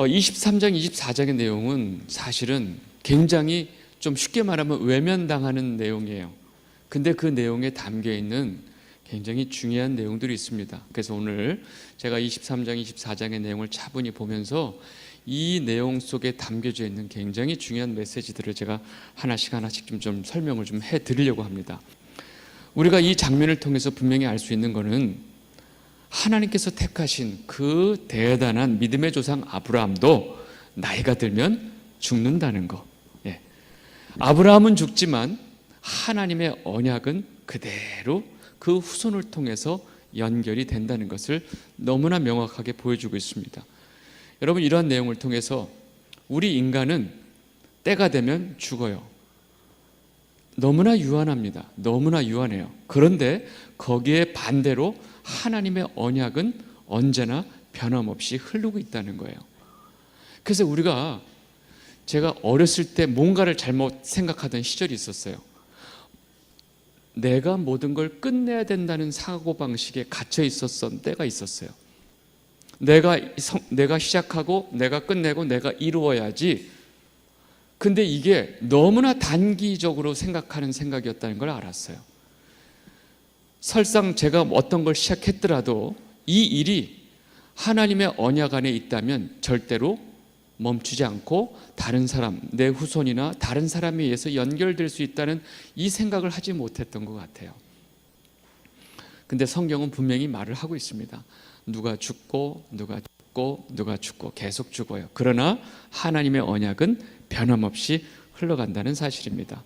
23장, 24장의 내용은 사실은 굉장히 좀 쉽게 말하면 외면당하는 내용이에요. 근데 그 내용에 담겨 있는 굉장히 중요한 내용들이 있습니다. 그래서 오늘 제가 23장, 24장의 내용을 차분히 보면서 이 내용 속에 담겨져 있는 굉장히 중요한 메시지들을 제가 하나씩 좀 설명을 좀 해드리려고 합니다. 우리가 이 장면을 통해서 분명히 알 수 있는 것은 하나님께서 택하신 그 대단한 믿음의 조상 아브라함도 나이가 들면 죽는다는 거. 예. 아브라함은 죽지만 하나님의 언약은 그대로 그 후손을 통해서 연결이 된다는 것을 너무나 명확하게 보여주고 있습니다. 여러분, 이러한 내용을 통해서 우리 인간은 때가 되면 죽어요. 너무나 유한합니다. 너무나 유한해요. 그런데 거기에 반대로 하나님의 언약은 언제나 변함없이 흐르고 있다는 거예요. 그래서 제가 어렸을 때 뭔가를 잘못 생각하던 시절이 있었어요. 내가 모든 걸 끝내야 된다는 사고방식에 갇혀 있었던 때가 있었어요. 내가 시작하고 내가 끝내고 내가 이루어야지. 근데 이게 너무나 단기적으로 생각하는 생각이었다는 걸 알았어요. 설상 제가 어떤 걸 시작했더라도 이 일이 하나님의 언약 안에 있다면 절대로 멈추지 않고 다른 사람, 내 후손이나 다른 사람에 의해서 연결될 수 있다는 이 생각을 하지 못했던 것 같아요. 근데 성경은 분명히 말을 하고 있습니다. 누가 죽고 계속 죽어요. 그러나 하나님의 언약은 변함없이 흘러간다는 사실입니다.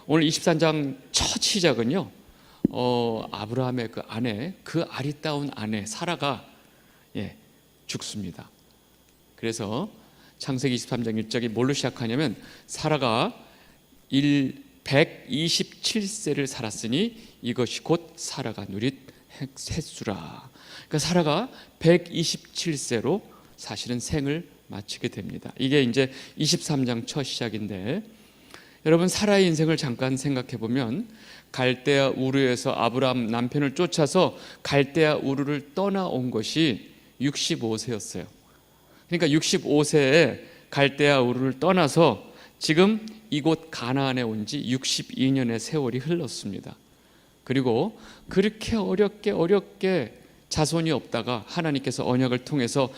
오늘 23장 첫 시작은요, 아브라함의 그 아리따운 아내 사라가 죽습니다. 그래서 창세기 23장 1절이 뭘로 시작하냐면 사라가 127세를 살았으니 이것이 곧 사라가 누릿 햇수라. 그러니까 사라가 127세로 사실은 생을 마치게 됩니다. 이게 이제 23장 첫 시작인데, 여러분 사라의 인생을 잠깐 생각해 보면 갈대아 우르에서 아브라함 남편을 쫓아서 갈대아 우르를 떠나온 것이 65세였어요. 그러니까 65세에 갈대아 우르를 떠나서 지금 이곳 가나안에 온 지 62년의 세월이 흘렀습니다. 그리고 그렇게 어렵게 자손이 없다가 하나님께서 언약을 통해서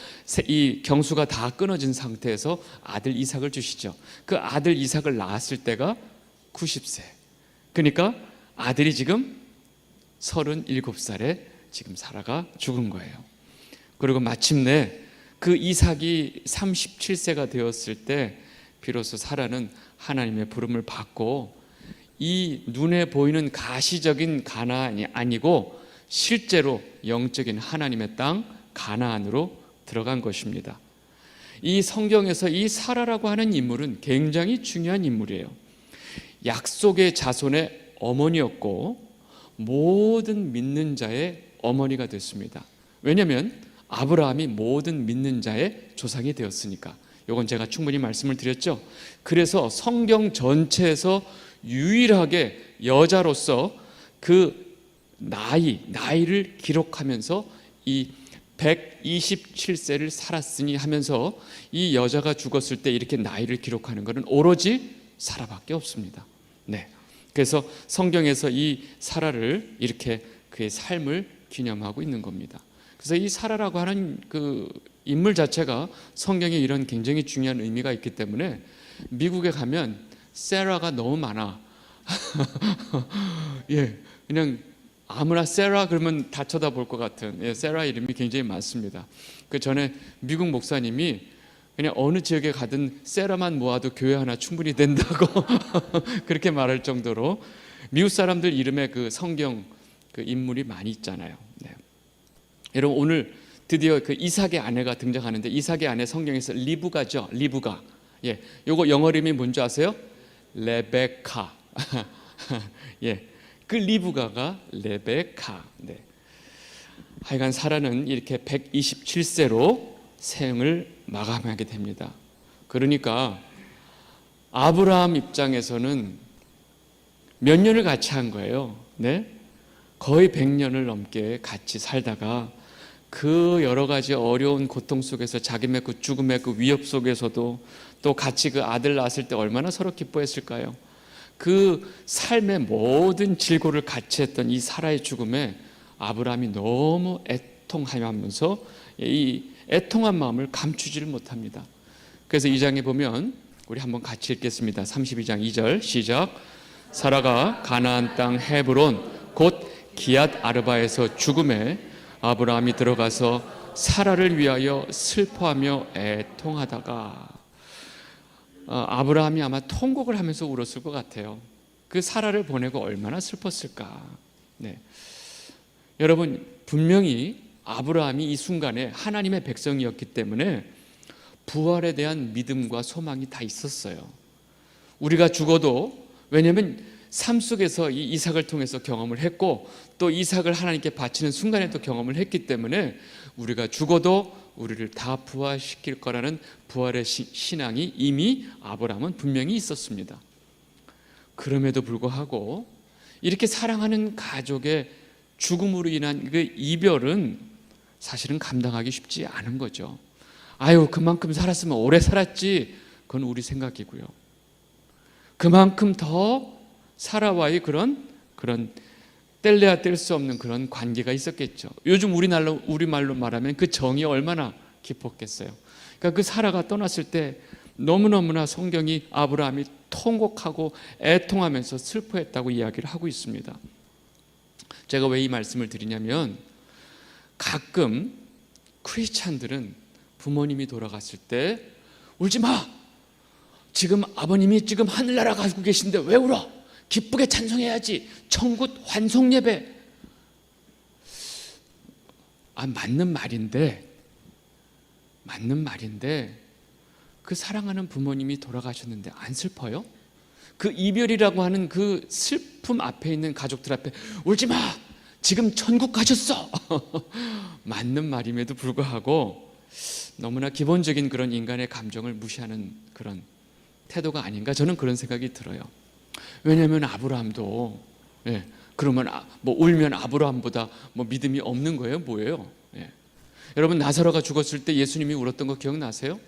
이 경수가 다 끊어진 상태에서 아들 이삭을 주시죠. 그 아들 이삭을 낳았을 때가 90세. 그러니까 아들이 지금 37살에 지금 사라가 죽은 거예요. 그리고 마침내 그 이삭이 37세가 되었을 때 비로소 사라는 하나님의 부름을 받고 이 눈에 보이는 가시적인 가나안이 아니고 실제로 영적인 하나님의 땅 가나안으로 들어간 것입니다. 이 성경에서 이 사라라고 하는 인물은 굉장히 중요한 인물이에요. 약속의 자손의 어머니였고 모든 믿는 자의 어머니가 됐습니다. 왜냐하면 아브라함이 모든 믿는 자의 조상이 되었으니까. 이건 제가 충분히 말씀을 드렸죠. 그래서 성경 전체에서 유일하게 여자로서 그 나이를 기록하면서 이 127세를 살았으니 하면서 이 여자가 죽었을 때 이렇게 나이를 기록하는 것은 오로지 사라밖에 없습니다. 네. 그래서 성경에서 이 사라를 이렇게 그의 삶을 기념하고 있는 겁니다. 그래서 이 사라라고 하는 그 인물 자체가 성경에 이런 굉장히 중요한 의미가 있기 때문에 미국에 가면 세라가 너무 많아. 그냥 아무나 세라 그러면 다 쳐다볼 것 같은 세라 이름이 굉장히 많습니다. 그 전에 미국 목사님이 그냥 어느 지역에 가든 세라만 모아도 교회 하나 충분히 된다고 그렇게 말할 정도로 미국 사람들 이름에 그 성경 그 인물이 많이 있잖아요. 네. 여러분 오늘 드디어 그 이삭의 아내가 등장하는데 이삭의 아내 성경에서 리브가죠. 리브가. 요거 영어 이름이 뭔지 아세요? 레베카. 그 리브가가 레베카. 네. 하여간 사라는 이렇게 127세로 생을 마감하게 됩니다. 그러니까 아브라함 입장에서는 몇 년을 같이 한 거예요. 네? 거의 100년을 넘게 같이 살다가 그 여러 가지 어려운 고통 속에서 자기의 그 죽음의 그 위협 속에서도 또 같이 그 아들 낳았을 때 얼마나 서로 기뻐했을까요? 그 삶의 모든 질고를 같이 했던 이 사라의 죽음에 아브라함이 너무 애통하면서 이 애통한 마음을 감추지를 못합니다. 그래서 이 장에 보면 우리 한번 같이 읽겠습니다. 32장 2절 시작. 사라가 가나안 땅 헤브론 곧 기앗 아르바에서 죽음에 아브라함이 들어가서 사라를 위하여 슬퍼하며 애통하다가 아브라함이 아마 통곡을 하면서 울었을 것 같아요. 그 사라를 보내고 얼마나 슬펐을까. 네. 여러분, 분명히 아브라함이 이 순간에 하나님의 백성이었기 때문에 부활에 대한 믿음과 소망이 다 있었어요. 우리가 죽어도, 왜냐하면 삶 속에서 이 이삭을 통해서 경험을 했고 또 이삭을 하나님께 바치는 순간에도 경험을 했기 때문에 우리가 죽어도 우리를 다 부활시킬 거라는 부활의 신앙이 이미 아브라함은 분명히 있었습니다. 그럼에도 불구하고 이렇게 사랑하는 가족의 죽음으로 인한 그 이별은 사실은 감당하기 쉽지 않은 거죠. 아유, 그만큼 살았으면 오래 살았지. 그건 우리 생각이고요. 그만큼 더 사라와의 그런 뗄래야 뗄 수 없는 그런 관계가 있었겠죠. 요즘 우리말로 말하면 그 정이 얼마나 깊었겠어요. 그러니까 그 사라가 떠났을 때 너무너무나 성경이 아브라함이 통곡하고 애통하면서 슬퍼했다고 이야기를 하고 있습니다. 제가 왜 이 말씀을 드리냐면 가끔 크리스찬들은 부모님이 돌아갔을 때 울지 마! 지금 아버님이 지금 하늘나라 가고 계신데 왜 울어? 기쁘게 찬송해야지. 천국 환송 예배. 맞는 말인데 그 사랑하는 부모님이 돌아가셨는데 안 슬퍼요? 그 이별이라고 하는 그 슬픔 앞에 있는 가족들 앞에 울지 마! 지금 천국 가셨어! 맞는 말임에도 불구하고 너무나 기본적인 그런 인간의 감정을 무시하는 그런 태도가 아닌가, 저는 그런 생각이 들어요. 왜냐하면 아브라함도 그러면 뭐 울면 아브라함보다 뭐 믿음이 없는 거예요? 뭐예요? 여러분, 나사로가 죽었을 때 예수님이 울었던 거 기억나세요?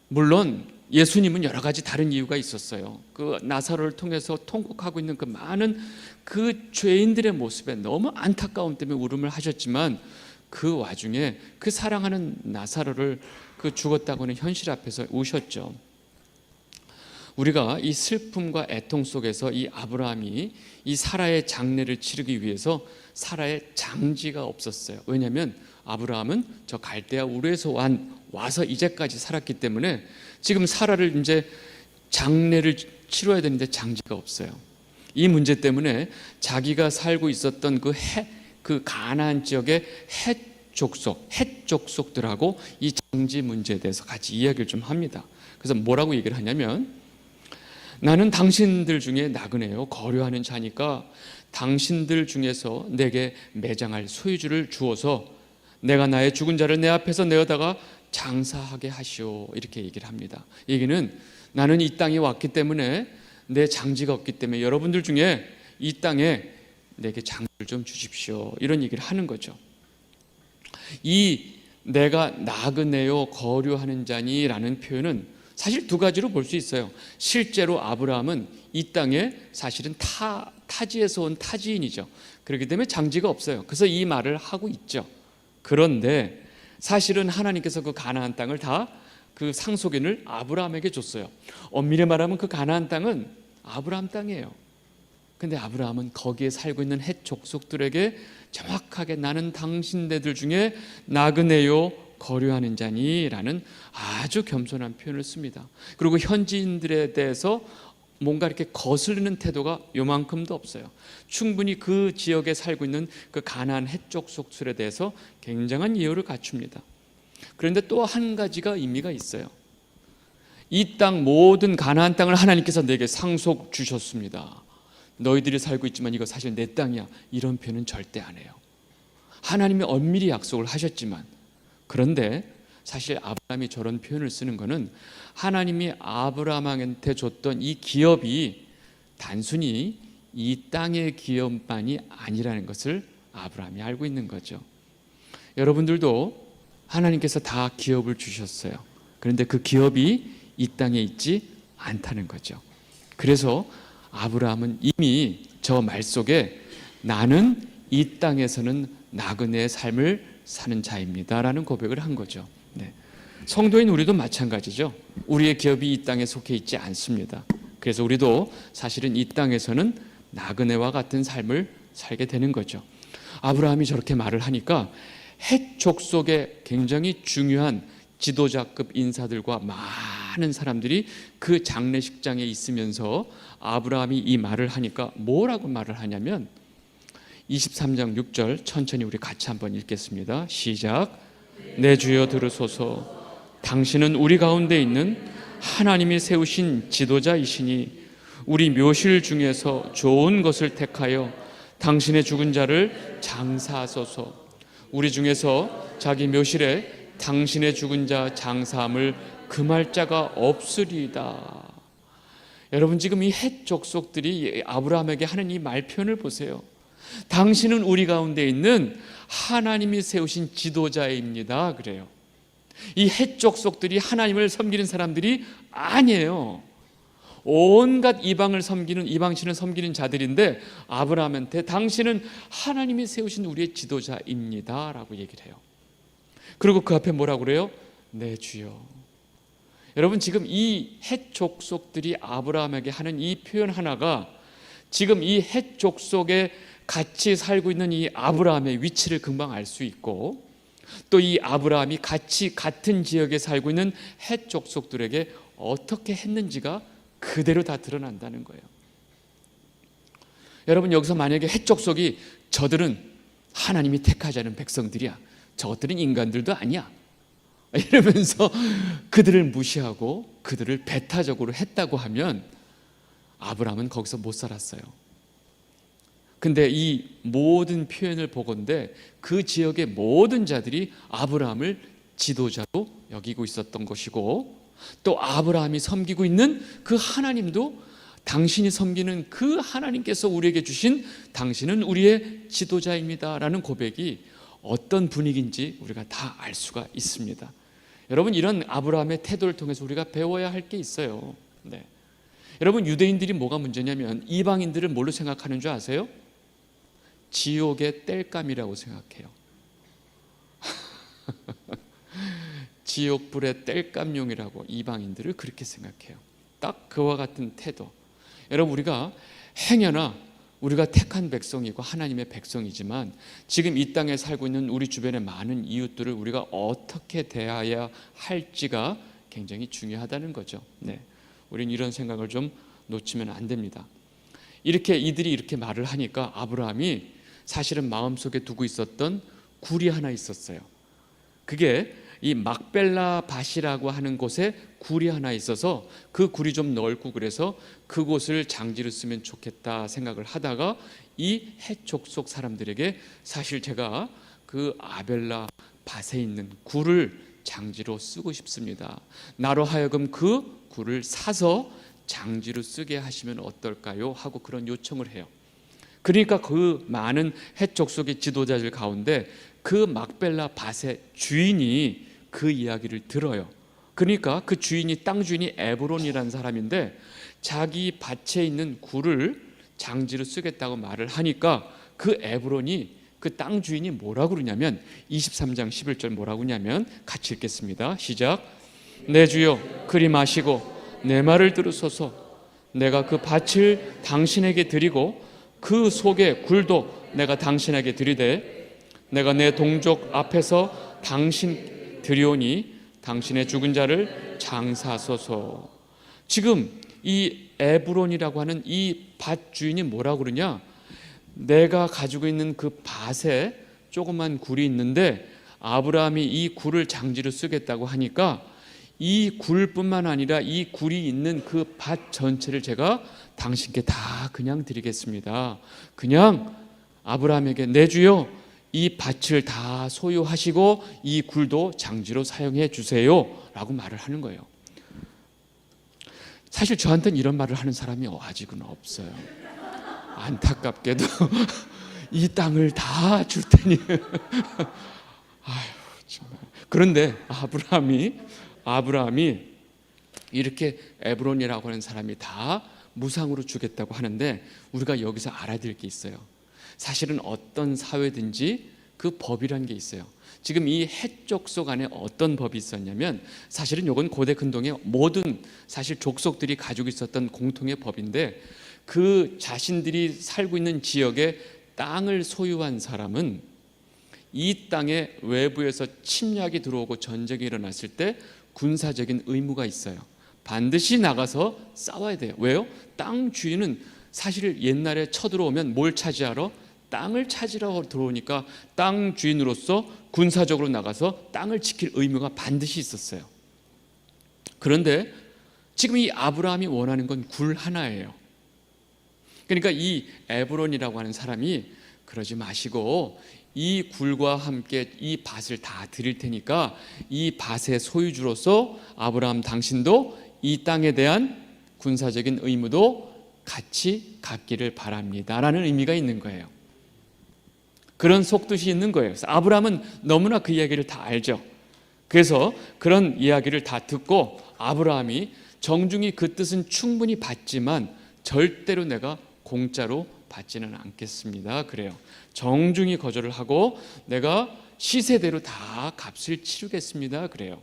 물론 예수님은 여러 가지 다른 이유가 있었어요. 그 나사로를 통해서 통곡하고 있는 그 많은 그 죄인들의 모습에 너무 안타까움 때문에 울음을 하셨지만 그 와중에 그 사랑하는 나사로를 그 죽었다고 하는 현실 앞에서 우셨죠. 우리가 이 슬픔과 애통 속에서 이 아브라함이 이 사라의 장례를 치르기 위해서 사라의 장지가 없었어요. 왜냐하면 아브라함은 저 갈대아 우르에서 와서 이제까지 살았기 때문에 지금 사라를 이제 장례를 치러야 되는데 장지가 없어요. 이 문제 때문에 자기가 살고 있었던 그 가나안 지역의 헷 족속들하고 이 장지 문제에 대해서 같이 이야기를 좀 합니다. 그래서 뭐라고 얘기를 하냐면, 나는 당신들 중에 나그네요 거류하는 자니까 당신들 중에서 내게 매장할 소유주를 주어서 내가 나의 죽은 자를 내 앞에서 내어다가 장사하게 하시오, 이렇게 얘기를 합니다. 얘기는 나는 이 땅에 왔기 때문에 내 장지가 없기 때문에 여러분들 중에 이 땅에 내게 장을 좀 주십시오, 이런 얘기를 하는 거죠. 이 내가 나그네요 거류하는 자니라는 표현은 사실 두 가지로 볼 수 있어요. 실제로 아브라함은 이 땅에 사실은 타지에서 온 타지인이죠. 그렇기 때문에 장지가 없어요. 그래서 이 말을 하고 있죠. 그런데 사실은 하나님께서 그 가나안 땅을 다 그 상속인을 아브라함에게 줬어요. 엄밀히 말하면 그 가나안 땅은 아브라함 땅이에요. 근데 아브라함은 거기에 살고 있는 헷 족속들에게 정확하게 나는 당신네들 중에 나그네요 거류하는 자니라는 아주 겸손한 표현을 씁니다. 그리고 현지인들에 대해서 뭔가 이렇게 거슬리는 태도가 요만큼도 없어요. 충분히 그 지역에 살고 있는 그 가나안 헷 족속들에 대해서 굉장한 예우를 갖춥니다. 그런데 또 한 가지가 의미가 있어요. 이 땅 모든 가나안 땅을 하나님께서 내게 상속 주셨습니다. 너희들이 살고 있지만 이거 사실 내 땅이야, 이런 표현은 절대 안 해요. 하나님이 엄밀히 약속을 하셨지만, 그런데 사실 아브라함이 저런 표현을 쓰는 것은 하나님이 아브라함한테 줬던 이 기업이 단순히 이 땅의 기업만이 아니라는 것을 아브라함이 알고 있는 거죠. 여러분들도 하나님께서 다 기업을 주셨어요. 그런데 그 기업이 이 땅에 있지 않다는 거죠. 그래서 아브라함은 이미 저 말 속에 나는 이 땅에서는 나그네의 삶을 사는 자입니다 라는 고백을 한 거죠. 네. 성도인 우리도 마찬가지죠. 우리의 기업이 이 땅에 속해 있지 않습니다. 그래서 우리도 사실은 이 땅에서는 나그네와 같은 삶을 살게 되는 거죠. 아브라함이 저렇게 말을 하니까 헷 족속에 굉장히 중요한 지도자급 인사들과 많은 사람들이 그 장례식장에 있으면서 아브라함이 이 말을 하니까 뭐라고 말을 하냐면 23장 6절 천천히 우리 같이 한번 읽겠습니다. 시작. 내 주여 들으소서. 당신은 우리 가운데 있는 하나님이 세우신 지도자이시니 우리 묘실 중에서 좋은 것을 택하여 당신의 죽은 자를 장사하소서. 우리 중에서 자기 묘실에 당신의 죽은 자 장사함을 금할 자가 없으리이다. 여러분 지금 이 헷 족속들이 아브라함에게 하는 이 말 표현을 보세요. 당신은 우리 가운데 있는 하나님이 세우신 지도자입니다. 그래요. 이 헷 족속들이 하나님을 섬기는 사람들이 아니에요. 온갖 이방을 섬기는 이방신을 섬기는 자들인데 아브라함한테 당신은 하나님이 세우신 우리의 지도자입니다 라고 얘기를 해요. 그리고 그 앞에 뭐라고 그래요? 네 주여. 여러분 지금 이 헷 족속들이 아브라함에게 하는 이 표현 하나가 지금 이 헷 족속에 같이 살고 있는 이 아브라함의 위치를 금방 알 수 있고 또 이 아브라함이 같이 같은 지역에 살고 있는 헷 족속들에게 어떻게 했는지가 그대로 다 드러난다는 거예요. 여러분 여기서 만약에 헷 족속이 저들은 하나님이 택하지 않은 백성들이야, 저것들은 인간들도 아니야 이러면서 그들을 무시하고 그들을 배타적으로 했다고 하면 아브라함은 거기서 못 살았어요. 근데 이 모든 표현을 보건대 그 지역의 모든 자들이 아브라함을 지도자로 여기고 있었던 것이고 또 아브라함이 섬기고 있는 그 하나님도 당신이 섬기는 그 하나님께서 우리에게 주신 당신은 우리의 지도자입니다 라는 고백이 어떤 분위기인지 우리가 다 알 수가 있습니다. 여러분 이런 아브라함의 태도를 통해서 우리가 배워야 할 게 있어요. 네. 여러분 유대인들이 뭐가 문제냐면 이방인들을 뭘로 생각하는 줄 아세요? 지옥의 땔감이라고 생각해요. 지옥불의 땔감용이라고 이방인들을 그렇게 생각해요. 딱 그와 같은 태도. 여러분 우리가 행여나 우리가 택한 백성이고 하나님의 백성이지만 지금 이 땅에 살고 있는 우리 주변의 많은 이웃들을 우리가 어떻게 대해야 할지가 굉장히 중요하다는 거죠. 네. 우리는 이런 생각을 좀 놓치면 안 됩니다. 이들이 이렇게 말을 하니까 아브라함이 사실은 마음속에 두고 있었던 굴이 하나 있었어요. 그게 이 막벨라 밭이라고 하는 곳에 굴이 하나 있어서 그 굴이 좀 넓고 그래서 그곳을 장지로 쓰면 좋겠다 생각을 하다가 이 헷 족속 사람들에게 사실 제가 그 아벨라 밭에 있는 굴을 장지로 쓰고 싶습니다. 나로 하여금 그 굴을 사서 장지로 쓰게 하시면 어떨까요? 하고 그런 요청을 해요. 그러니까 그 많은 헷 족속의 지도자들 가운데 그 막벨라 밭의 주인이 그 이야기를 들어요. 그러니까 그 주인이 땅 주인이 에브론이라는 사람인데 자기 밭에 있는 굴을 장지로 쓰겠다고 말을 하니까 그 에브론이 그 땅 주인이 뭐라고 그러냐면 23장 11절 뭐라고 그러냐면 같이 읽겠습니다. 시작. 내 주여 그리 마시고 내 말을 들으소서. 내가 그 밭을 당신에게 드리고 그 속의 굴도 내가 당신에게 드리되 내가 내 동족 앞에서 당신 드리오니 당신의 죽은 자를 장사하소서. 지금 이 에브론이라고 하는 이 밭 주인이 뭐라고 그러냐, 내가 가지고 있는 그 밭에 조그만 굴이 있는데 아브라함이 이 굴을 장지로 쓰겠다고 하니까 이 굴뿐만 아니라 이 굴이 있는 그 밭 전체를 제가 당신께 다 그냥 드리겠습니다. 그냥 아브라함에게 내 주여 이 밭을 다 소유하시고 이 굴도 장지로 사용해 주세요 라고 말을 하는 거예요. 사실 저한테는 이런 말을 하는 사람이 아직은 없어요. 안타깝게도 이 땅을 다 줄 테니 아유, 정말. 그런데 아브라함이 이렇게 에브론이라고 하는 사람이 다 무상으로 주겠다고 하는데, 우리가 여기서 알아야 될 게 있어요. 사실은 어떤 사회든지 그 법이란 게 있어요. 지금 이 헷 족속 안에 어떤 법이 있었냐면, 사실은 이건 고대 근동의 모든 사실 족속들이 가지고 있었던 공통의 법인데, 그 자신들이 살고 있는 지역에 땅을 소유한 사람은 이 땅에 외부에서 침략이 들어오고 전쟁이 일어났을 때 군사적인 의무가 있어요. 반드시 나가서 싸워야 돼요. 왜요? 땅 주인은 사실 옛날에 쳐들어오면 뭘 차지하러? 땅을 찾으러 들어오니까 땅 주인으로서 군사적으로 나가서 땅을 지킬 의무가 반드시 있었어요. 그런데 지금 이 아브라함이 원하는 건 굴 하나예요. 그러니까 이 에브론이라고 하는 사람이 그러지 마시고 이 굴과 함께 이 밭을 다 드릴 테니까 이 밭의 소유주로서 아브라함 당신도 이 땅에 대한 군사적인 의무도 같이 갖기를 바랍니다 라는 의미가 있는 거예요. 그런 속뜻이 있는 거예요. 그래서 아브라함은 너무나 그 이야기를 다 알죠. 그래서 그런 이야기를 다 듣고 아브라함이 정중히 그 뜻은 충분히 받지만 절대로 내가 공짜로 받지는 않겠습니다 그래요. 정중히 거절을 하고 내가 시세대로 다 값을 치르겠습니다 그래요.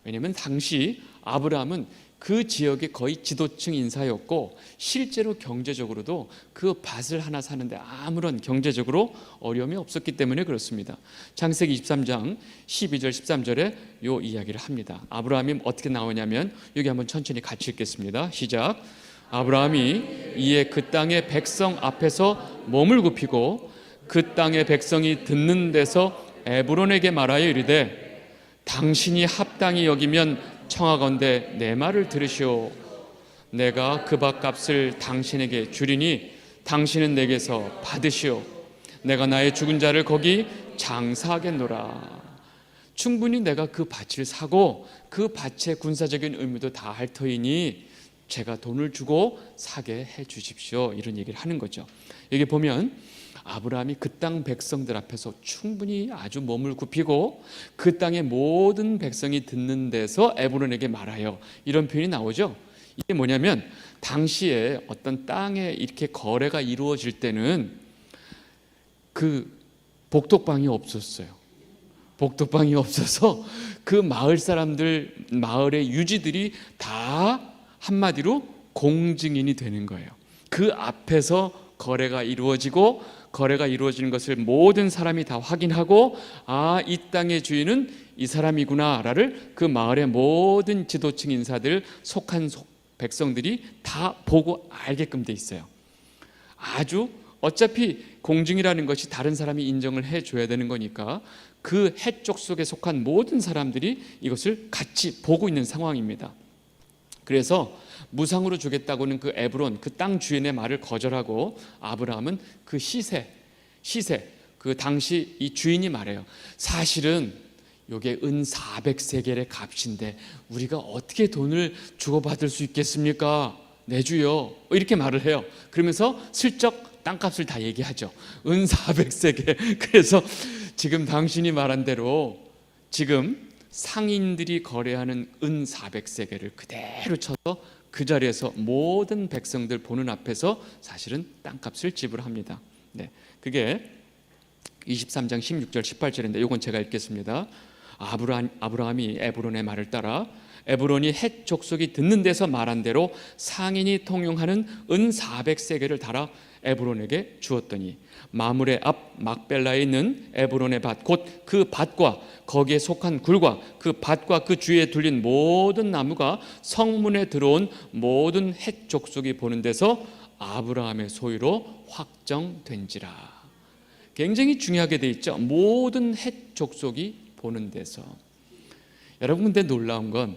왜냐하면 당시 아브라함은 그 지역의 거의 지도층 인사였고 실제로 경제적으로도 그 밭을 하나 사는데 아무런 경제적으로 어려움이 없었기 때문에 그렇습니다. 창세기 23장 12절 13절에 요 이야기를 합니다. 아브라함이 어떻게 나오냐면 여기 한번 천천히 같이 읽겠습니다. 시작. 아브라함이 이에 그 땅의 백성 앞에서 몸을 굽히고 그 땅의 백성이 듣는 데서 에브론에게 말하여 이르되 당신이 합당히 여기면 청하건대 내 말을 들으시오. 내가 그 밭값을 당신에게 주리니 당신은 내게서 받으시오. 내가 나의 죽은 자를 거기 장사하겠노라. 충분히 내가 그 밭을 사고 그 밭의 군사적인 의무도 다 할 터이니 제가 돈을 주고 사게 해 주십시오. 이런 얘기를 하는 거죠. 여기 보면 아브라함이 그 땅 백성들 앞에서 충분히 아주 몸을 굽히고 그 땅의 모든 백성이 듣는 데서 에브론에게 말하여, 이런 표현이 나오죠. 이게 뭐냐면 당시에 어떤 땅에 이렇게 거래가 이루어질 때는 그 복덕방이 없었어요. 복덕방이 없어서 그 마을 사람들, 마을의 유지들이 다 한마디로 공증인이 되는 거예요. 그 앞에서 거래가 이루어지고 거래가 이루어지는 것을 모든 사람이 다 확인하고 아, 이 땅의 주인은 이 사람이구나를 그 마을의 모든 지도층 인사들 속한 백성들이 다 보고 알게끔 돼 있어요. 아주 어차피 공증이라는 것이 다른 사람이 인정을 해줘야 되는 거니까 그 해쪽 속에 속한 모든 사람들이 이것을 같이 보고 있는 상황입니다. 그래서 무상으로 주겠다고는 그 에브론, 그 땅 주인의 말을 거절하고 아브라함은 그 시세 그 당시 이 주인이 말해요. 사실은 이게 은 400세겔의 값인데 우리가 어떻게 돈을 주고받을 수 있겠습니까? 내주요. 이렇게 말을 해요. 그러면서 슬쩍 땅값을 다 얘기하죠. 은 400세겔. 그래서 지금 당신이 말한 대로 지금 상인들이 거래하는 은 400세겔을 그대로 쳐서 그 자리에서 모든 백성들 보는 앞에서 사실은 땅값을 지불합니다. 네, 그게 23장 16절 18절인데 이건 제가 읽겠습니다. 아브라함이 에브론의 말을 따라 에브론이 헷 족속이 듣는 데서 말한 대로 상인이 통용하는 은 400세겔을 달아 에브론에게 주었더니 마므레 앞 막벨라에 있는 에브론의 밭 곧 그 밭과 거기에 속한 굴과 그 밭과 그 주위에 둘린 모든 나무가 성문에 들어온 모든 헷 족속이 보는 데서 아브라함의 소유로 확정된지라. 굉장히 중요하게 돼 있죠. 모든 헷 족속이 보는 데서. 여러분, 근데 놀라운 건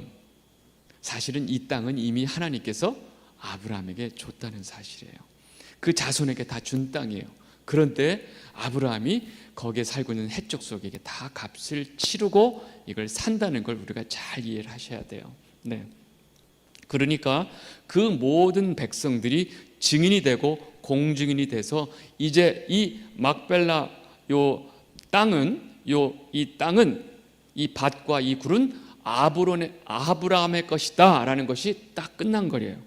사실은 이 땅은 이미 하나님께서 아브라함에게 줬다는 사실이에요. 그 자손에게 다 준 땅이에요. 그런데 아브라함이 거기에 살고 있는 헷 족속에게 다 값을 치르고 이걸 산다는 걸 우리가 잘 이해를 하셔야 돼요. 네. 그러니까 그 모든 백성들이 증인이 되고 공증인이 돼서 이제 이 막벨라 요 땅은 이 땅은, 이 밭과 이 굴은 아브라함의 것이다 라는 것이 딱 끝난 거예요.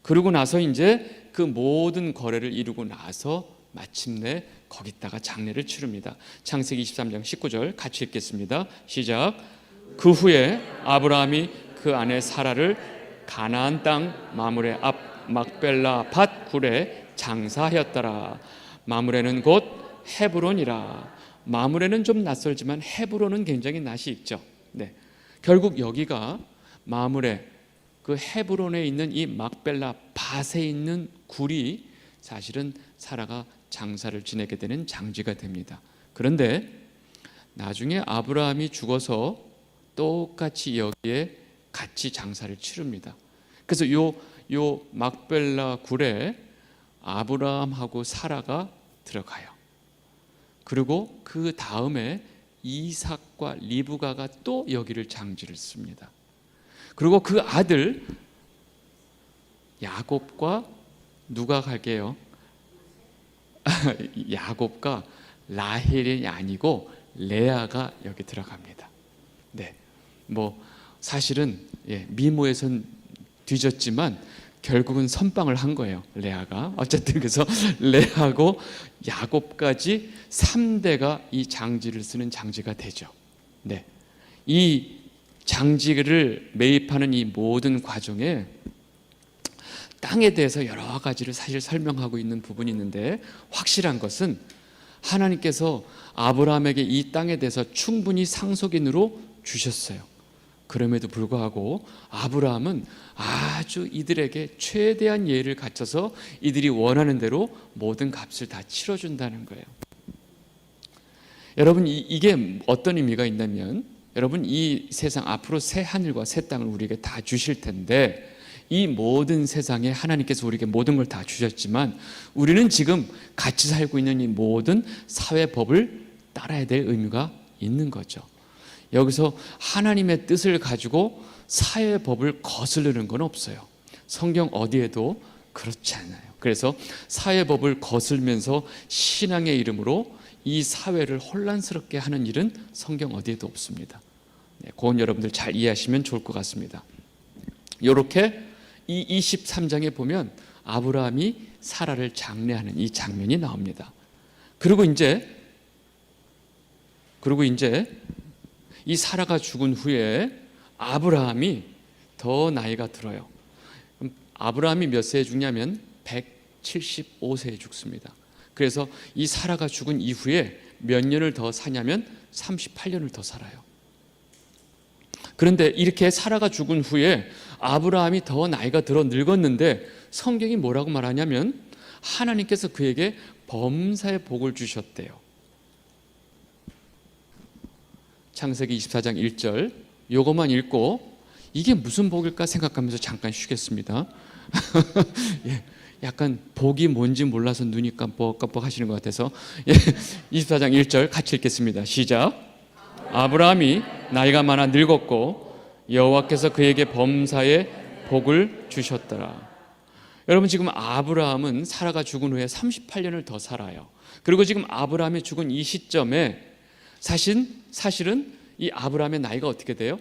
그러고 나서 이제 그 모든 거래를 이루고 나서 마침내 거기다가 장례를 치릅니다. 창세기 23장 19절 같이 읽겠습니다. 시작. 그 후에 아브라함이 그 아내 사라를 가나안 땅 마므레 앞 막벨라 밭 굴에 장사하였더라. 마므레는 곧 헤브론이라. 마므레는 좀 낯설지만 헤브론은 굉장히 낯이 익죠. 네. 결국 여기가 마므레, 그 헤브론에 있는 이 막벨라 밭에 있는 굴이 사실은 사라가 장사를 지내게 되는 장지가 됩니다. 그런데 나중에 아브라함이 죽어서 똑같이 여기에 같이 장사를 치릅니다. 그래서 요 막벨라 굴에 아브라함하고 사라가 들어가요. 그리고 그 다음에 이삭과 리브가가 또 여기를 장지를 씁니다. 그리고 그 아들 야곱과 누가 갈게요? 야곱과 라헬이 아니고 레아가 여기 들어갑니다. 네, 뭐 사실은 미모에선 뒤졌지만 결국은 선빵을 한 거예요. 레아가. 어쨌든 그래서 레아하고 야곱까지 3대가 이 장지를 쓰는 장지가 되죠. 네, 이 장지를 매입하는 이 모든 과정에 땅에 대해서 여러 가지를 사실 설명하고 있는 부분이 있는데, 확실한 것은 하나님께서 아브라함에게 이 땅에 대해서 충분히 상속인으로 주셨어요. 그럼에도 불구하고 아브라함은 아주 이들에게 최대한 예의를 갖춰서 이들이 원하는 대로 모든 값을 다 치러준다는 거예요. 여러분, 이게 어떤 의미가 있냐면, 여러분, 이 세상 앞으로 새 하늘과 새 땅을 우리에게 다 주실 텐데, 이 모든 세상에 하나님께서 우리에게 모든 걸 다 주셨지만 우리는 지금 같이 살고 있는 이 모든 사회법을 따라야 될 의미가 있는 거죠. 여기서 하나님의 뜻을 가지고 사회법을 거스르는 건 없어요. 성경 어디에도 그렇지 않아요. 그래서 사회법을 거슬면서 신앙의 이름으로 이 사회를 혼란스럽게 하는 일은 성경 어디에도 없습니다. 그건 여러분들 잘 이해하시면 좋을 것 같습니다. 이렇게 이 23장에 보면 아브라함이 사라를 장례하는 이 장면이 나옵니다. 그리고 이제 이 사라가 죽은 후에 아브라함이 더 나이가 들어요. 아브라함이 몇 세에 죽냐면 175세에 죽습니다. 그래서 이 사라가 죽은 이후에 몇 년을 더 사냐면 38년을 더 살아요. 그런데 이렇게 사라가 죽은 후에 아브라함이 더 나이가 들어 늙었는데 성경이 뭐라고 말하냐면 하나님께서 그에게 범사의 복을 주셨대요. 창세기 24장 1절 요것만 읽고 이게 무슨 복일까 생각하면서 잠깐 쉬겠습니다. 약간 복이 뭔지 몰라서 눈이 깜빡깜빡 하시는 것 같아서 24장 1절 같이 읽겠습니다. 시작. 아브라함이 나이가 많아 늙었고 여호와께서 그에게 범사의 복을 주셨더라. 여러분, 지금 아브라함은 사라가 죽은 후에 38년을 더 살아요. 그리고 지금 아브라함이 죽은 이 시점에 사실은 이 아브라함의 나이가 어떻게 돼요?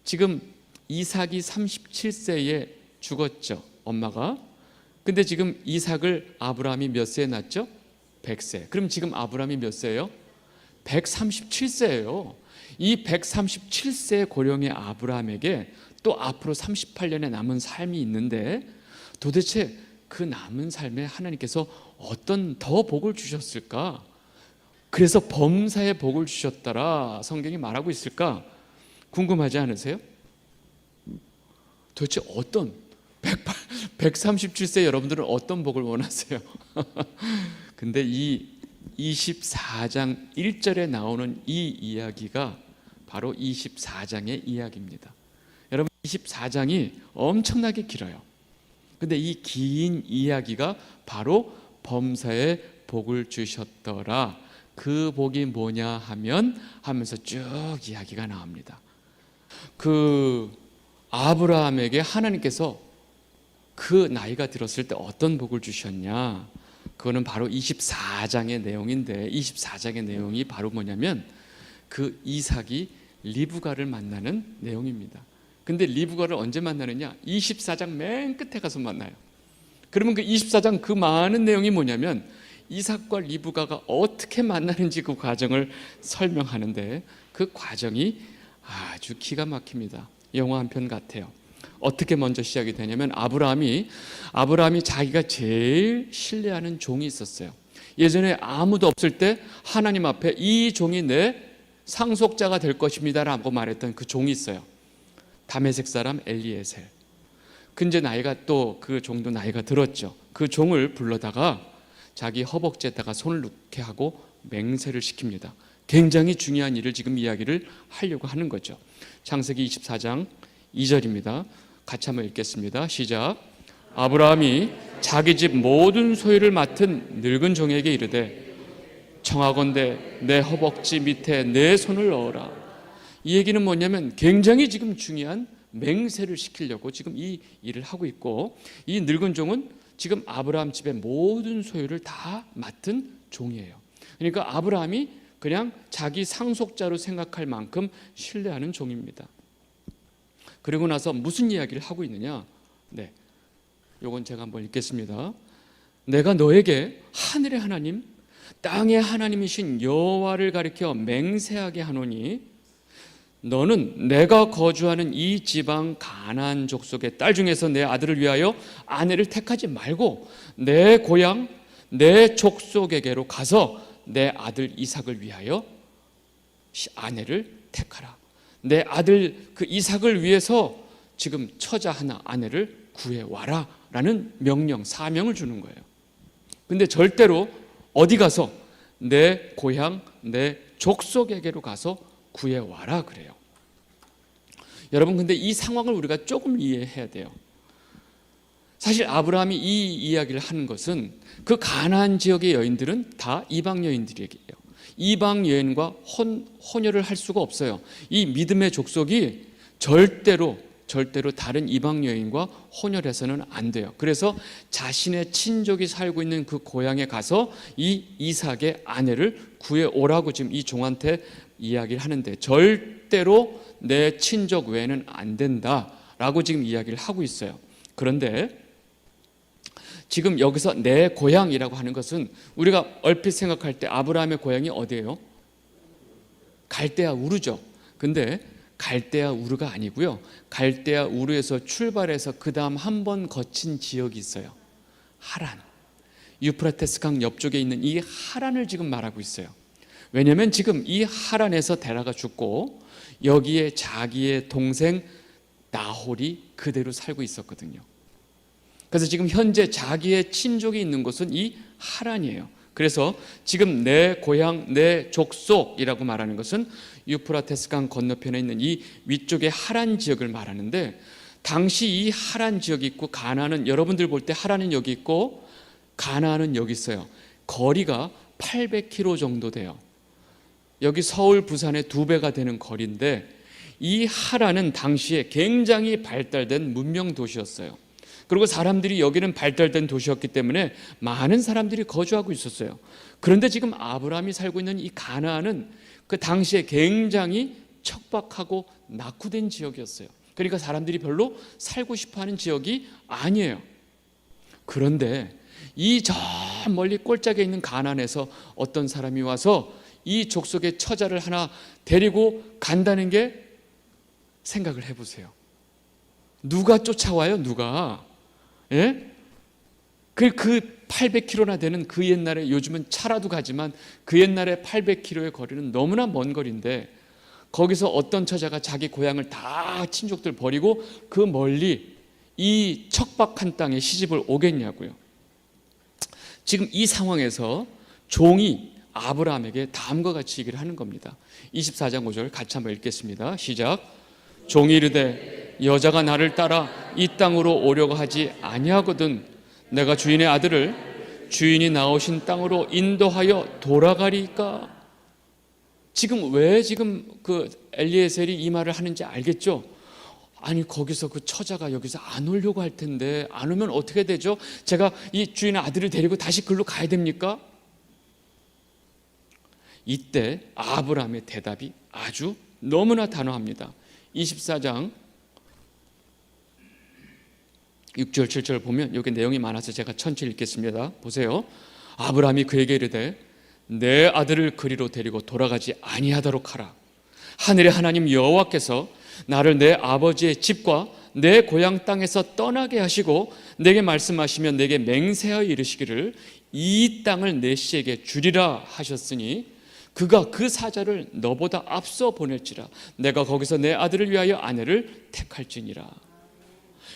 지금 이삭이 37세에 죽었죠, 엄마가. 근데 지금 이삭을 아브라함이 몇 세에 낳았죠? 100세. 그럼 지금 아브라함이 몇 세예요? 137세예요. 이 137세 고령의 아브라함에게 또 앞으로 38년의 남은 삶이 있는데 도대체 그 남은 삶에 하나님께서 어떤 더 복을 주셨을까? 그래서 범사의 복을 주셨더라 성경이 말하고 있을까? 궁금하지 않으세요? 도대체 어떤 137세 여러분들은 어떤 복을 원하세요? 근데 이 24장 1절에 나오는 이 이야기가 바로 24장의 이야기입니다. 여러분, 24장이 엄청나게 길어요. 근데 이 긴 이야기가 바로 범사의 복을 주셨더라. 그 복이 뭐냐 하면서 쭉 이야기가 나옵니다. 그 아브라함에게 하나님께서 그 나이가 들었을 때 어떤 복을 주셨냐? 그거는 바로 24장의 내용인데 24장의 내용이 바로 뭐냐면 그 이삭이 리브가를 만나는 내용입니다. 근데 리브가를 언제 만나느냐? 24장 맨 끝에 가서 만나요. 그러면 그 24장 그 많은 내용이 뭐냐면 이삭과 리브가가 어떻게 만나는지 그 과정을 설명하는데 그 과정이 아주 기가 막힙니다. 영화 한 편 같아요. 어떻게 먼저 시작이 되냐면 아브라함이 자기가 제일 신뢰하는 종이 있었어요. 예전에 아무도 없을 때 하나님 앞에 이 종이 내 상속자가 될 것입니다 라고 말했던 그 종이 있어요. 다메섹 사람 엘리에셀. 근데 나이가 또 그 종도 나이가 들었죠. 그 종을 불러다가 자기 허벅지에다가 손을 놓게 하고 맹세를 시킵니다. 굉장히 중요한 일을 지금 이야기를 하려고 하는 거죠. 창세기 24장 2절입니다. 같이 한번 읽겠습니다. 시작. 아브라함이 자기 집 모든 소유를 맡은 늙은 종에게 이르되 청하건대 내 허벅지 밑에 내 손을 넣어라. 이 얘기는 뭐냐면 굉장히 지금 중요한 맹세를 시키려고 지금 이 일을 하고 있고, 이 늙은 종은 지금 아브라함 집의 모든 소유를 다 맡은 종이에요. 그러니까 아브라함이 그냥 자기 상속자로 생각할 만큼 신뢰하는 종입니다. 그리고 나서 무슨 이야기를 하고 있느냐? 네, 요건 제가 한번 읽겠습니다. 내가 너에게 하늘의 하나님, 땅의 하나님이신 여호와를 가리켜 맹세하게 하노니 너는 내가 거주하는 이 지방 가나안 족속의 딸 중에서 내 아들을 위하여 아내를 택하지 말고 내 고향 내 족속에게로 가서 내 아들 이삭을 위하여 아내를 택하라. 내 아들 그 이삭을 위해서 지금 처자 하나 아내를 구해와라 라는 명령, 사명을 주는 거예요. 근데 절대로 어디 가서 내 고향 내 족속에게로 가서 구해와라 그래요. 여러분, 근데 이 상황을 우리가 조금 이해해야 돼요. 사실 아브라함이 이 이야기를 하는 것은 그 가나안 지역의 여인들은 다 이방 여인들이에요. 이방 여인과 혼혈을 할 수가 없어요. 이 믿음의 족속이 절대로 다른 이방 여인과 혼혈해서는 안 돼요. 그래서 자신의 친족이 살고 있는 그 고향에 가서 이 이삭의 아내를 구해오라고 지금 이 종한테 이야기를 하는데, 절대로 내 친족 외에는 안 된다라고 지금 이야기를 하고 있어요. 그런데 지금 여기서 내 고향이라고 하는 것은 우리가 얼핏 생각할 때 아브라함의 고향이 어디예요? 갈대아 우르죠. 근데 갈대아 우르가 아니고요, 갈대아 우르에서 출발해서 그 다음 한 번 거친 지역이 있어요. 하란. 유프라테스 강 옆쪽에 있는 이 하란을 지금 말하고 있어요. 왜냐하면 지금 이 하란에서 데라가 죽고 여기에 자기의 동생 나홀이 그대로 살고 있었거든요. 그래서 지금 현재 자기의 친족이 있는 곳은 이 하란이에요. 그래서 지금 내 고향 내 족속이라고 말하는 것은 유프라테스 강 건너편에 있는 이 위쪽의 하란 지역을 말하는데, 당시 이 하란 지역이 있고 가나안은, 여러분들 볼 때 하란은 여기 있고 가나안은 여기 있어요. 거리가 800km 정도 돼요. 여기 서울 부산의 2배가 되는 거리인데, 이 하란은 당시에 굉장히 발달된 문명 도시였어요. 그리고 사람들이, 여기는 발달된 도시였기 때문에 많은 사람들이 거주하고 있었어요. 그런데 지금 아브라함이 살고 있는 이 가나안은 그 당시에 굉장히 척박하고 낙후된 지역이었어요. 그러니까 사람들이 별로 살고 싶어하는 지역이 아니에요. 그런데 이 저 멀리 꼴짝에 있는 가나안에서 어떤 사람이 와서 이 족속의 처자를 하나 데리고 간다는 게, 생각을 해보세요. 누가 쫓아와요? 누가? 예? 그 800km나 되는 그 옛날에, 요즘은 차라도 가지만 그 옛날에 800km의 거리는 너무나 먼 거리인데, 거기서 어떤 처자가 자기 고향을 다 친족들 버리고 그 멀리 이 척박한 땅에 시집을 오겠냐고요. 지금 이 상황에서 종이 아브라함에게 다음과 같이 얘기를 하는 겁니다. 24장 5절 같이 한번 읽겠습니다. 시작. 종이 이르되 여자가 나를 따라 이 땅으로 오려고 하지 아니하거든 내가 주인의 아들을 주인이 나오신 땅으로 인도하여 돌아가리까. 지금 왜 지금 그 엘리에셀이 이 말을 하는지 알겠죠? 아니 거기서 그 처자가 여기서 안 오려고 할 텐데 안 오면 어떻게 되죠? 제가 이 주인의 아들을 데리고 다시 글로 가야 됩니까? 이때 아브라함의 대답이 아주 너무나 단호합니다. 24장 6절 7절 보면 여기 내용이 많아서 제가 천천히 읽겠습니다. 보세요. 아브라함이 그에게 이르되 내 아들을 그리로 데리고 돌아가지 아니하도록 하라. 하늘의 하나님 여호와께서 나를 내 아버지의 집과 내 고향 땅에서 떠나게 하시고 내게 말씀하시면 내게 맹세하여 이르시기를 이 땅을 내 씨에게 주리라 하셨으니 그가 그 사자를 너보다 앞서 보낼지라. 내가 거기서 내 아들을 위하여 아내를 택할지니라.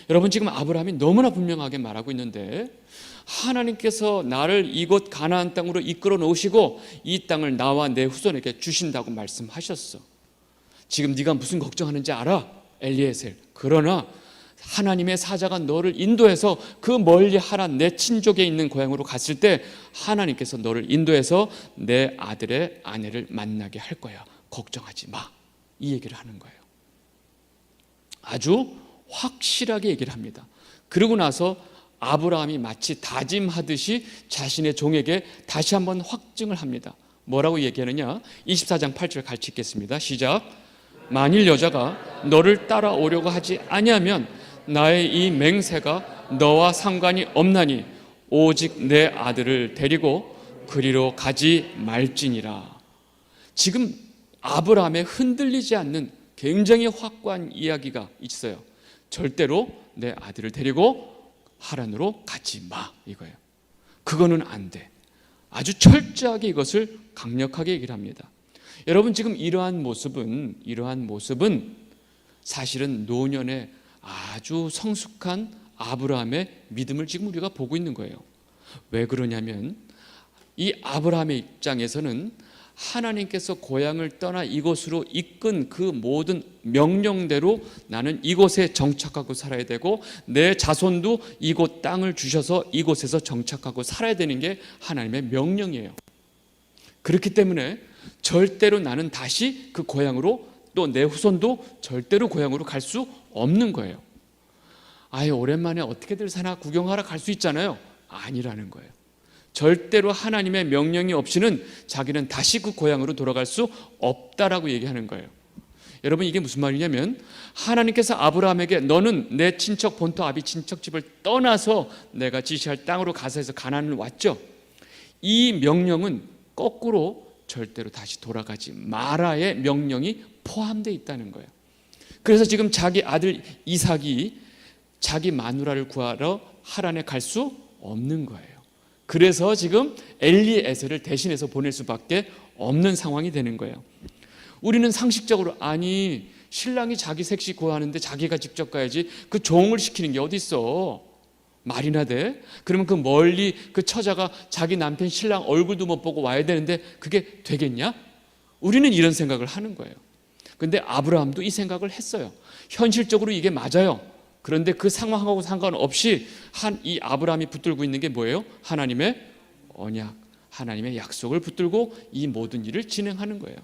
여러분, 지금 아브라함이 너무나 분명하게 말하고 있는데 하나님께서 나를 이곳 가나안 땅으로 이끌어 놓으시고 이 땅을 나와 내 후손에게 주신다고 말씀하셨어. 지금 네가 무슨 걱정하는지 알아, 엘리에셀. 그러나 하나님의 사자가 너를 인도해서 그 멀리 하란 내 친족에 있는 고향으로 갔을 때 하나님께서 너를 인도해서 내 아들의 아내를 만나게 할 거야. 걱정하지 마. 이 얘기를 하는 거예요. 아주 확실하게 얘기를 합니다. 그러고 나서 아브라함이 마치 다짐하듯이 자신의 종에게 다시 한번 확증을 합니다. 뭐라고 얘기하느냐? 24장 8절 같이 읽겠습니다. 시작. 만일 여자가 너를 따라오려고 하지 아니하면 나의 이 맹세가 너와 상관이 없나니 오직 내 아들을 데리고 그리로 가지 말지니라. 지금 아브라함의 흔들리지 않는 굉장히 확고한 이야기가 있어요. 절대로 내 아들을 데리고 하란으로 가지 마, 이거예요. 그거는 안 돼. 아주 철저하게 이것을 강력하게 얘기를 합니다. 여러분, 지금 이러한 모습은 사실은 노년의 아주 성숙한 아브라함의 믿음을 지금 우리가 보고 있는 거예요. 왜 그러냐면 이 아브라함의 입장에서는 하나님께서 고향을 떠나 이곳으로 이끈 그 모든 명령대로 나는 이곳에 정착하고 살아야 되고 내 자손도 이곳 땅을 주셔서 이곳에서 정착하고 살아야 되는 게 하나님의 명령이에요. 그렇기 때문에 절대로 나는 다시 그 고향으로, 또 내 후손도 절대로 고향으로 갈 수 없는 거예요. 아예 오랜만에 어떻게들 사나 구경하러 갈 수 있잖아요. 아니라는 거예요. 절대로 하나님의 명령이 없이는 자기는 다시 그 고향으로 돌아갈 수 없다라고 얘기하는 거예요. 여러분, 이게 무슨 말이냐면 하나님께서 아브라함에게 너는 내 친척 본토 아비 친척집을 떠나서 내가 지시할 땅으로 가서 해서 가나안을 왔죠. 이 명령은 거꾸로 절대로 다시 돌아가지 마라의 명령이 포함되어 있다는 거예요. 그래서 지금 자기 아들 이삭이 자기 마누라를 구하러 하란에 갈 수 없는 거예요. 그래서 지금 엘리에셀을 대신해서 보낼 수밖에 없는 상황이 되는 거예요. 우리는 상식적으로 아니 신랑이 자기 색시 구하는데 자기가 직접 가야지 그 종을 시키는 게 어디 있어? 말이나 돼? 그러면 그 멀리 그 처자가 자기 남편 신랑 얼굴도 못 보고 와야 되는데 그게 되겠냐? 우리는 이런 생각을 하는 거예요. 그런데 아브라함도 이 생각을 했어요. 현실적으로 이게 맞아요. 그런데 그 상황하고 상관없이 이 아브라함이 붙들고 있는 게 뭐예요? 하나님의 언약, 하나님의 약속을 붙들고 이 모든 일을 진행하는 거예요.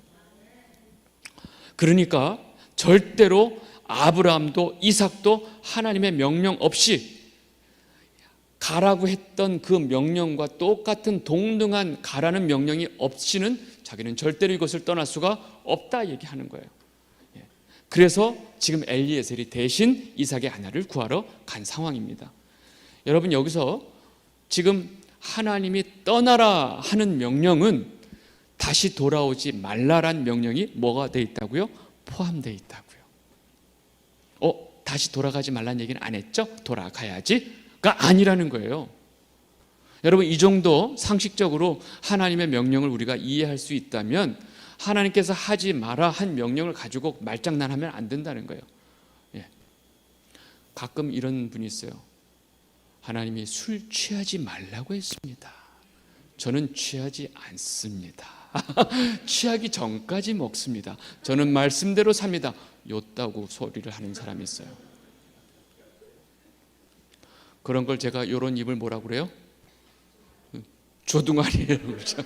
그러니까 절대로 아브라함도 이삭도 하나님의 명령 없이 가라고 했던 그 명령과 똑같은 동등한 가라는 명령이 없이는 자기는 절대로 이것을 떠날 수가 없다 얘기하는 거예요. 그래서 지금 엘리에셀이 대신 이삭의 아내를 구하러 간 상황입니다. 여러분, 여기서 지금 하나님이 떠나라 하는 명령은 다시 돌아오지 말라란 명령이 뭐가 돼 있다고요? 포함되어 있다고요. 다시 돌아가지 말라는 얘기는 안 했죠? 돌아가야지가 아니라는 거예요. 여러분, 이 정도 상식적으로 하나님의 명령을 우리가 이해할 수 있다면 하나님께서 하지 마라 한 명령을 가지고 말장난하면 안 된다는 거예요. 가끔 이런 분이 있어요. 하나님이 술 취하지 말라고 했습니다. 저는 취하지 않습니다. 취하기 전까지 먹습니다. 저는 말씀대로 삽니다. 요따구 소리를 하는 사람이 있어요. 그런 걸 제가 요런 입을 뭐라고 그래요? 조둥아리라고 그러죠.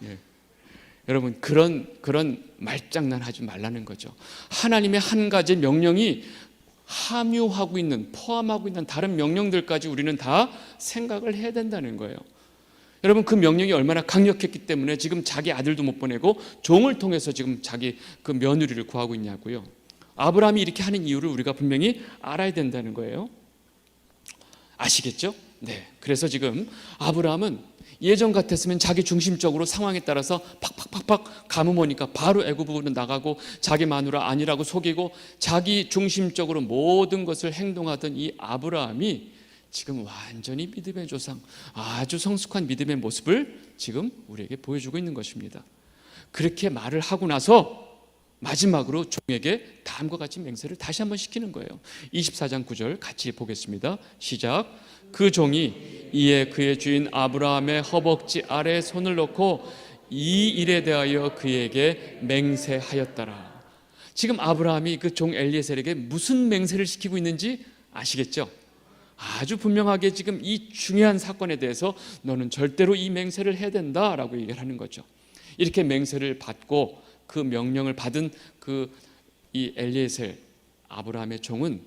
예. 여러분, 그런 말장난 하지 말라는 거죠. 하나님의 한 가지 명령이 함유하고 있는, 포함하고 있는 다른 명령들까지 우리는 다 생각을 해야 된다는 거예요. 여러분, 그 명령이 얼마나 강력했기 때문에 지금 자기 아들도 못 보내고 종을 통해서 지금 자기 그 며느리를 구하고 있냐고요. 아브라함이 이렇게 하는 이유를 우리가 분명히 알아야 된다는 거예요. 아시겠죠? 네. 그래서 지금 아브라함은 예전 같았으면 자기 중심적으로 상황에 따라서 팍팍팍팍 가뭄 오니까 바로 애굽으로 나가고 자기 마누라 아니라고 속이고 자기 중심적으로 모든 것을 행동하던 이 아브라함이 지금 완전히 믿음의 조상, 아주 성숙한 믿음의 모습을 지금 우리에게 보여주고 있는 것입니다. 그렇게 말을 하고 나서 마지막으로 종에게 다음과 같이 맹세를 다시 한번 시키는 거예요. 24장 9절 같이 보겠습니다. 시작. 그 종이 이에 그의 주인 아브라함의 허벅지 아래에 손을 놓고 이 일에 대하여 그에게 맹세하였더라. 지금 아브라함이 그 종 엘리에셀에게 무슨 맹세를 시키고 있는지 아시겠죠? 아주 분명하게 지금 이 중요한 사건에 대해서 너는 절대로 이 맹세를 해야 된다라고 얘기를 하는 거죠. 이렇게 맹세를 받고 그 명령을 받은 이 엘리에셀 아브라함의 종은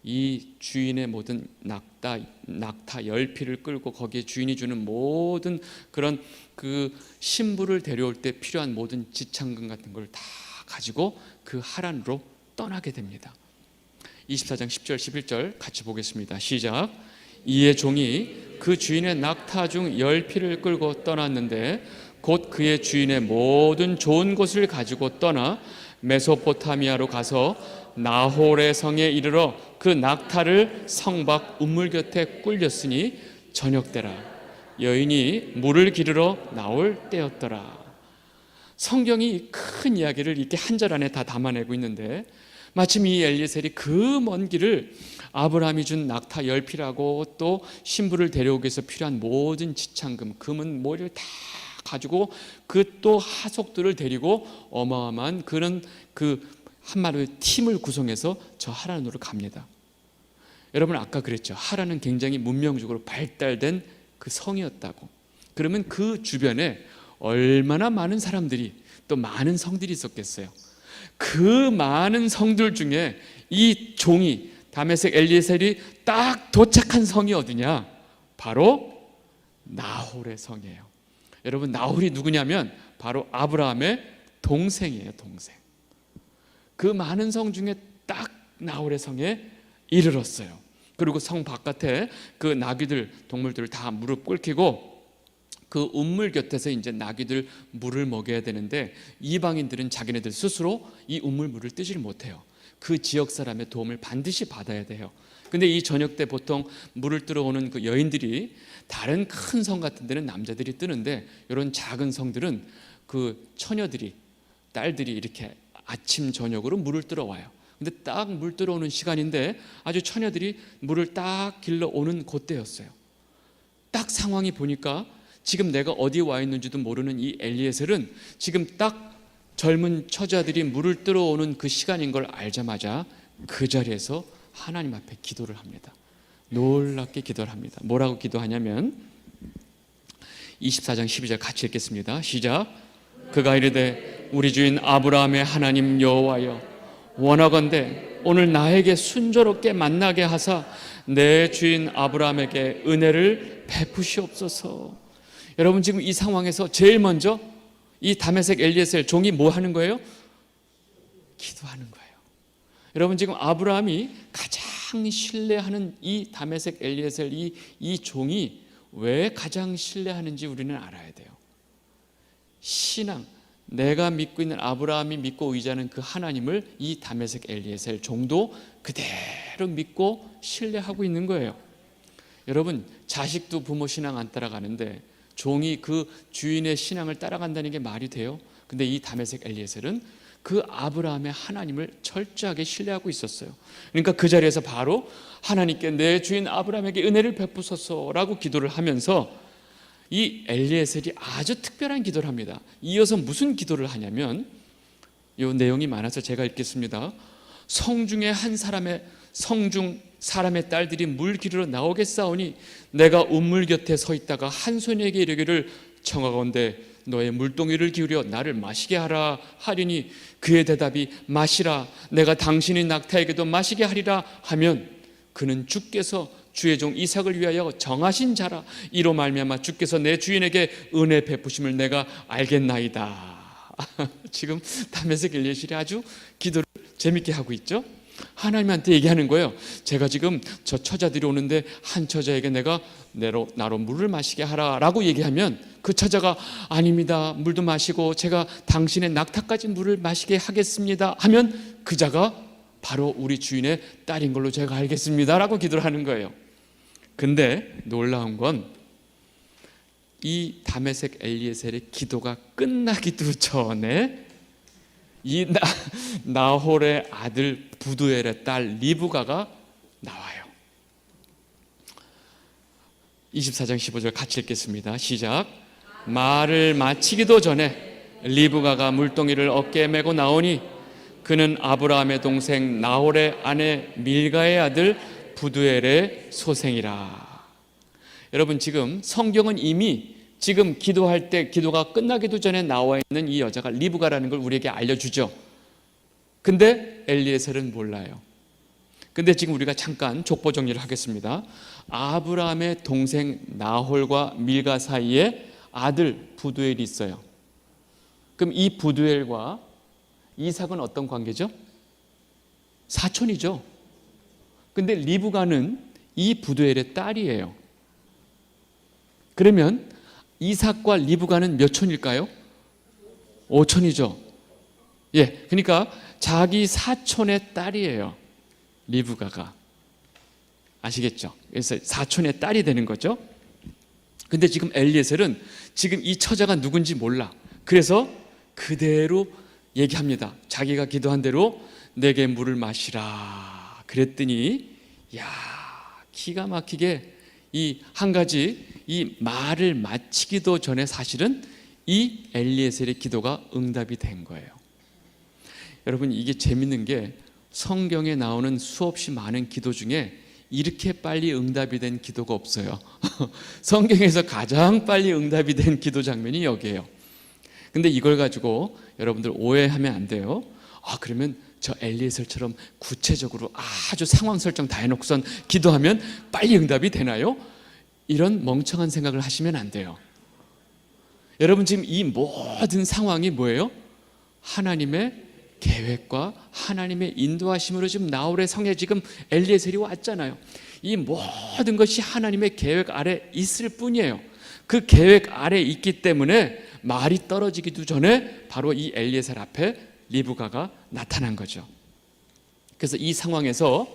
이 주인의 모든 낙타 열피를 끌고 거기에 주인이 주는 모든 그런 그 신부를 데려올 때 필요한 모든 지창금 같은 걸 다 가지고 그 하란으로 떠나게 됩니다. 24장 10절 11절 같이 보겠습니다. 시작. 이에 종이 그 주인의 낙타 중 열피를 끌고 떠났는데 곧 그의 주인의 모든 좋은 것을 가지고 떠나 메소포타미아로 가서 나홀의 성에 이르러 그 낙타를 성 밖 우물 곁에 꿀렸으니 저녁 때라. 여인이 물을 기르러 나올 때였더라. 성경이 큰 이야기를 이렇게 한 절 안에 다 담아내고 있는데 마침 이 엘리에셀이 그 먼 길을 아브라함이 준 낙타 열피라고 또 신부를 데려오기 위해서 필요한 모든 지창금, 금은 뭐를 다 가지고 그 또 하속들을 데리고 어마어마한 그런 그 한마디로 팀을 구성해서 저 하란으로 갑니다. 여러분 아까 그랬죠. 하란은 굉장히 문명적으로 발달된 그 성이었다고. 그러면 그 주변에 얼마나 많은 사람들이 또 많은 성들이 있었겠어요. 그 많은 성들 중에 이 종이 다메섹 엘리에셀이 딱 도착한 성이 어디냐? 바로 나홀의 성이에요. 여러분 나홀이 누구냐면 바로 아브라함의 동생이에요. 동생. 그 많은 성 중에 딱 나홀의 성에 이르렀어요. 그리고 성 바깥에 그 나귀들 동물들을 다 무릎 꿇히고 그 우물 곁에서 이제 나귀들 물을 먹여야 되는데 이방인들은 자기네들 스스로 이 우물 물을 뜨지를 못해요. 그 지역 사람의 도움을 반드시 받아야 돼요. 근데 이 저녁 때 보통 물을 뜨러 오는 그 여인들이 다른 큰 성 같은 데는 남자들이 뜨는데 이런 작은 성들은 그 처녀들이 딸들이 이렇게 아침 저녁으로 물을 뜨러 와요. 근데 딱 물 뜨러 오는 시간인데 아주 처녀들이 물을 딱 길러 오는 그때였어요. 딱 상황이 보니까 지금 내가 어디 와 있는지도 모르는 이 엘리에셀은 지금 딱 젊은 처자들이 물을 뜨러 오는 그 시간인 걸 알자마자 그 자리에서 하나님 앞에 기도를 합니다. 놀랍게 기도를 합니다. 뭐라고 기도하냐면 24장 12절 같이 읽겠습니다. 시작. 그가 이르되 우리 주인 아브라함의 하나님 여호와여 원하건대 오늘 나에게 순조롭게 만나게 하사 내 주인 아브라함에게 은혜를 베푸시옵소서. 여러분 지금 이 상황에서 제일 먼저 이 다메섹 엘리에셀 종이 뭐 하는 거예요? 기도하는 거예요. 여러분 지금 아브라함이 가장 신뢰하는 이 다메섹 엘리에셀 이 종이 왜 가장 신뢰하는지 우리는 알아야 돼요. 신앙, 내가 믿고 있는 아브라함이 믿고 의지하는 그 하나님을 이 다메섹 엘리에셀 종도 그대로 믿고 신뢰하고 있는 거예요. 여러분 자식도 부모 신앙 안 따라가는데 종이 그 주인의 신앙을 따라간다는 게 말이 돼요? 근데 이 다메섹 엘리에셀은 그 아브라함의 하나님을 철저하게 신뢰하고 있었어요. 그러니까 그 자리에서 바로 하나님께 내 주인 아브라함에게 은혜를 베푸소서라고 기도를 하면서 이 엘리에셀이 아주 특별한 기도를 합니다. 이어서 무슨 기도를 하냐면 이 내용이 많아서 제가 읽겠습니다. 성중에 한 사람의 성중 사람의 딸들이 물 기르러 나오겠사오니 내가 우물 곁에 서 있다가 한 소녀에게 이르기를 청하건대 너의 물동이를 기울여 나를 마시게 하라 하리니 그의 대답이 마시라 내가 당신의 낙타에게도 마시게 하리라 하면 그는 주께서 주의 종 이삭을 위하여 정하신 자라 이로 말미암아 주께서 내 주인에게 은혜 베푸심을 내가 알겠나이다. 지금 다메섹 엘리에셀이 아주 기도를 재밌게 하고 있죠. 하나님한테 얘기하는 거예요. 제가 지금 저 처자들이 오는데 한 처자에게 내가 나로 물을 마시게 하라라고 얘기하면 그 처자가 아닙니다, 물도 마시고 제가 당신의 낙타까지 물을 마시게 하겠습니다 하면 그 자가 바로 우리 주인의 딸인 걸로 제가 알겠습니다 라고 기도를 하는 거예요. 근데 놀라운 건 이 다메섹 엘리에셀의 기도가 끝나기도 전에 이 나홀의 아들 부두엘의 딸 리브가가 나와요. 24장 15절 같이 읽겠습니다. 시작. 말을 마치기도 전에 리브가가 물동이를 어깨에 메고 나오니 그는 아브라함의 동생 나홀의 아내 밀가의 아들 부두엘의 소생이라. 여러분 지금 성경은 이미 지금 기도할 때 기도가 끝나기도 전에 나와 있는 이 여자가 리브가라는 걸 우리에게 알려주죠. 근데 엘리에셀은 몰라요. 근데 지금 우리가 잠깐 족보 정리를 하겠습니다. 아브라함의 동생 나홀과 밀가 사이에 아들 부두엘이 있어요. 그럼 이 부두엘과 이삭은 어떤 관계죠? 사촌이죠. 근데 리브가는 이 부두엘의 딸이에요. 그러면 이삭과 리브가는 몇 촌일까요? 5촌이죠. 예, 그러니까 자기 사촌의 딸이에요. 리브가가. 아시겠죠? 그래서 사촌의 딸이 되는 거죠. 근데 지금 엘리에셀은 지금 이 처자가 누군지 몰라. 그래서 그대로 얘기합니다. 자기가 기도한 대로 내게 물을 마시라 그랬더니 야, 기가 막히게 이 한 가지 이 말을 마치기도 전에 사실은 이 엘리에셀의 기도가 응답이 된 거예요. 여러분 이게 재밌는 게 성경에 나오는 수없이 많은 기도 중에 이렇게 빨리 응답이 된 기도가 없어요. 성경에서 가장 빨리 응답이 된 기도 장면이 여기에요. 근데 이걸 가지고 여러분들 오해하면 안 돼요. 그러면 저 엘리에셀처럼 구체적으로 아주 상황 설정 다 해놓고선 기도하면 빨리 응답이 되나요? 이런 멍청한 생각을 하시면 안 돼요. 여러분 지금 이 모든 상황이 뭐예요? 하나님의 계획과 하나님의 인도하심으로 지금 나홀의 성에 지금 엘리에셀이 왔잖아요. 이 모든 것이 하나님의 계획 아래 있을 뿐이에요. 그 계획 아래 있기 때문에 말이 떨어지기도 전에 바로 이 엘리에셀 앞에 리브가가 나타난 거죠. 그래서 이 상황에서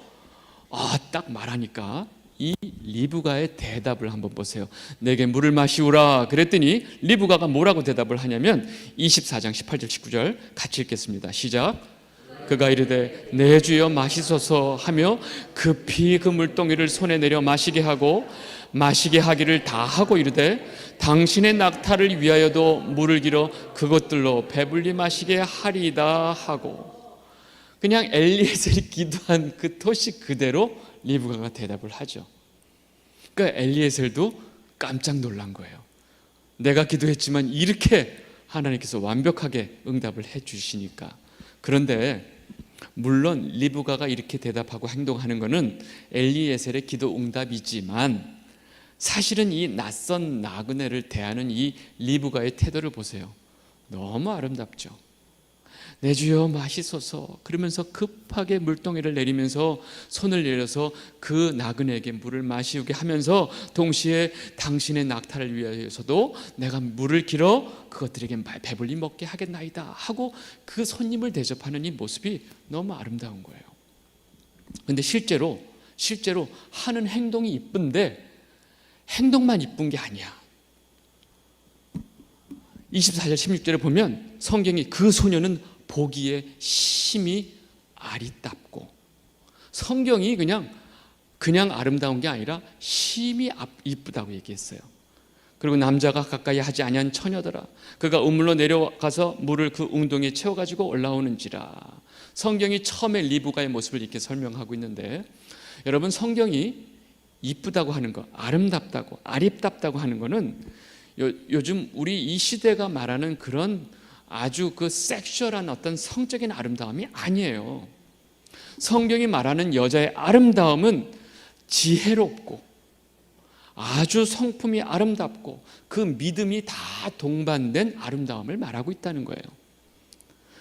딱 말하니까 이 리브가의 대답을 한번 보세요. 내게 물을 마시우라 그랬더니 리브가가 뭐라고 대답을 하냐면 24장 18절 19절 같이 읽겠습니다. 시작. 그가 이르되 내 주여 마시소서 하며 급히 그 물동이를 손에 내려 마시게 하고 마시게 하기를 다 하고 이르되 당신의 낙타를 위하여도 물을 길어 그것들로 배불리 마시게 하리이다 하고 그냥 엘리에셀이 기도한 그 토시 그대로 리브가가 대답을 하죠. 그러니까 엘리에셀도 깜짝 놀란 거예요. 내가 기도했지만 이렇게 하나님께서 완벽하게 응답을 해 주시니까. 그런데 물론 리브가가 이렇게 대답하고 행동하는 것은 엘리에셀의 기도 응답이지만 사실은 이 낯선 나그네를 대하는 이 리브가의 태도를 보세요. 너무 아름답죠. 내 주여 마시소서 그러면서 급하게 물동이를 내리면서 손을 내려서 그 나그네에게 물을 마시우게 하면서 동시에 당신의 낙타를 위하여서도 내가 물을 길어 그것들에게 배불리 먹게 하겠나이다 하고 그 손님을 대접하는 이 모습이 너무 아름다운 거예요. 그런데 실제로 하는 행동이 이쁜데 행동만 이쁜 게 아니야. 24절 16절에 보면 성경이 그 소녀는 보기에 심히 아리답고 성경이 그냥 아름다운 게 아니라 심히 이쁘다고 얘기했어요. 그리고 남자가 가까이 하지 아니한 처녀더라 그가 우물로 내려가서 물을 그 웅덩이에 채워가지고 올라오는지라. 성경이 처음에 리브가의 모습을 이렇게 설명하고 있는데 여러분 성경이 이쁘다고 하는 거, 아름답다고, 아리답다고 하는 거는 요즘 우리 이 시대가 말하는 그런 아주 그 섹슈얼한 어떤 성적인 아름다움이 아니에요. 성경이 말하는 여자의 아름다움은 지혜롭고 아주 성품이 아름답고 그 믿음이 다 동반된 아름다움을 말하고 있다는 거예요.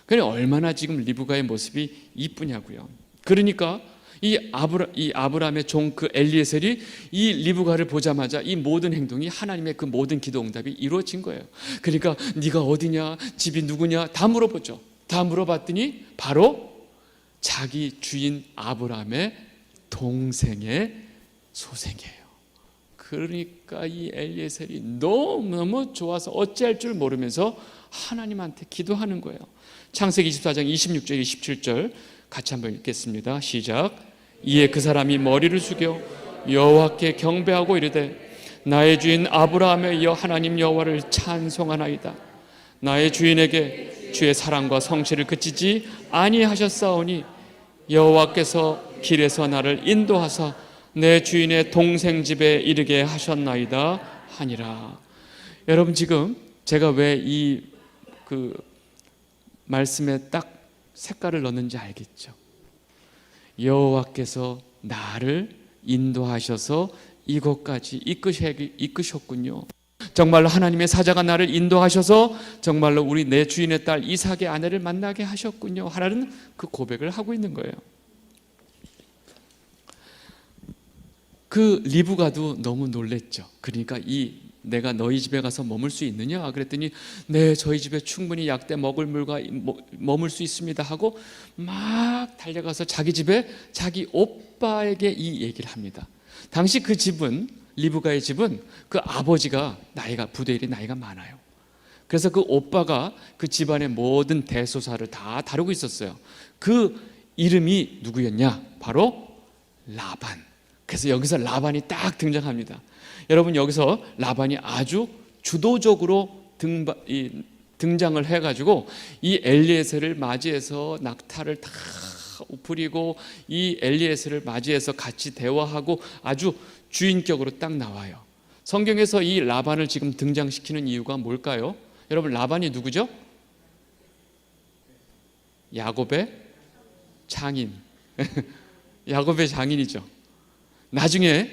그러니까 얼마나 지금 리브가의 모습이 이쁘냐고요. 그러니까 이 아브라함의 종 그 엘리에셀이 이 리브가를 보자마자 이 모든 행동이 하나님의 그 모든 기도 응답이 이루어진 거예요. 그러니까 네가 어디냐, 집이 누구냐 다 물어보죠. 다 물어봤더니 바로 자기 주인 아브라함의 동생의 소생이에요. 그러니까 이 엘리에셀이 너무너무 좋아서 어찌할 줄 모르면서 하나님한테 기도하는 거예요. 창세기 24장 26절 27절 같이 한번 읽겠습니다. 시작. 이에 그 사람이 머리를 숙여 여호와께 경배하고 이르되 나의 주인 아브라함에 이어 하나님 여호와를 찬송하나이다. 나의 주인에게 주의 사랑과 성실을 그치지 아니하셨사오니 여호와께서 길에서 나를 인도하사 내 주인의 동생 집에 이르게 하셨나이다 하니라. 여러분 지금 제가 왜 이 그 말씀에 딱 색깔을 넣는지 알겠죠? 여호와께서 나를 인도하셔서 이곳까지 이끄셨군요. 정말로 하나님의 사자가 나를 인도하셔서 정말로 우리 내 주인의 딸 이삭의 아내를 만나게 하셨군요. 하나는 그 고백을 하고 있는 거예요. 그 리브가도 너무 놀랬죠. 그러니까 내가 너희 집에 가서 머물 수 있느냐? 그랬더니 네, 저희 집에 충분히 약대 먹을 물과 머물 수 있습니다 하고 막 달려가서 자기 집에 자기 오빠에게 이 얘기를 합니다. 당시 그 집은, 리브가의 집은 그 아버지가 부대일이 나이가 많아요. 그래서 그 오빠가 그 집안의 모든 대소사를 다 다루고 있었어요. 그 이름이 누구였냐? 바로 라반. 그래서 여기서 라반이 딱 등장합니다. 여러분 여기서 라반이 아주 주도적으로 등장을 해가지고 이 엘리에셀을 맞이해서 낙타를 다 부리고 이 엘리에셀을 맞이해서 같이 대화하고 아주 주인격으로 딱 나와요. 성경에서 이 라반을 지금 등장시키는 이유가 뭘까요? 여러분 라반이 누구죠? 야곱의 장인. 야곱의 장인이죠. 나중에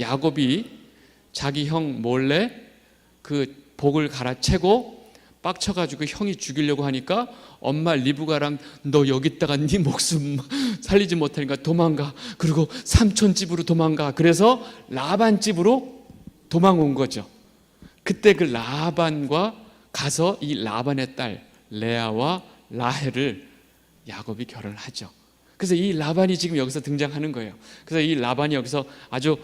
야곱이 자기 형 몰래 그 복을 갈아채고 빡쳐가지고 형이 죽이려고 하니까 엄마 리브가랑 너 여기 있다가 네 목숨 살리지 못하니까 도망가. 그리고 삼촌 집으로 도망가. 그래서 라반 집으로 도망온 거죠. 그때 그 라반과 가서 이 라반의 딸 레아와 라헬을 야곱이 결혼을 하죠. 그래서 이 라반이 지금 여기서 등장하는 거예요. 그래서 이 라반이 여기서 아주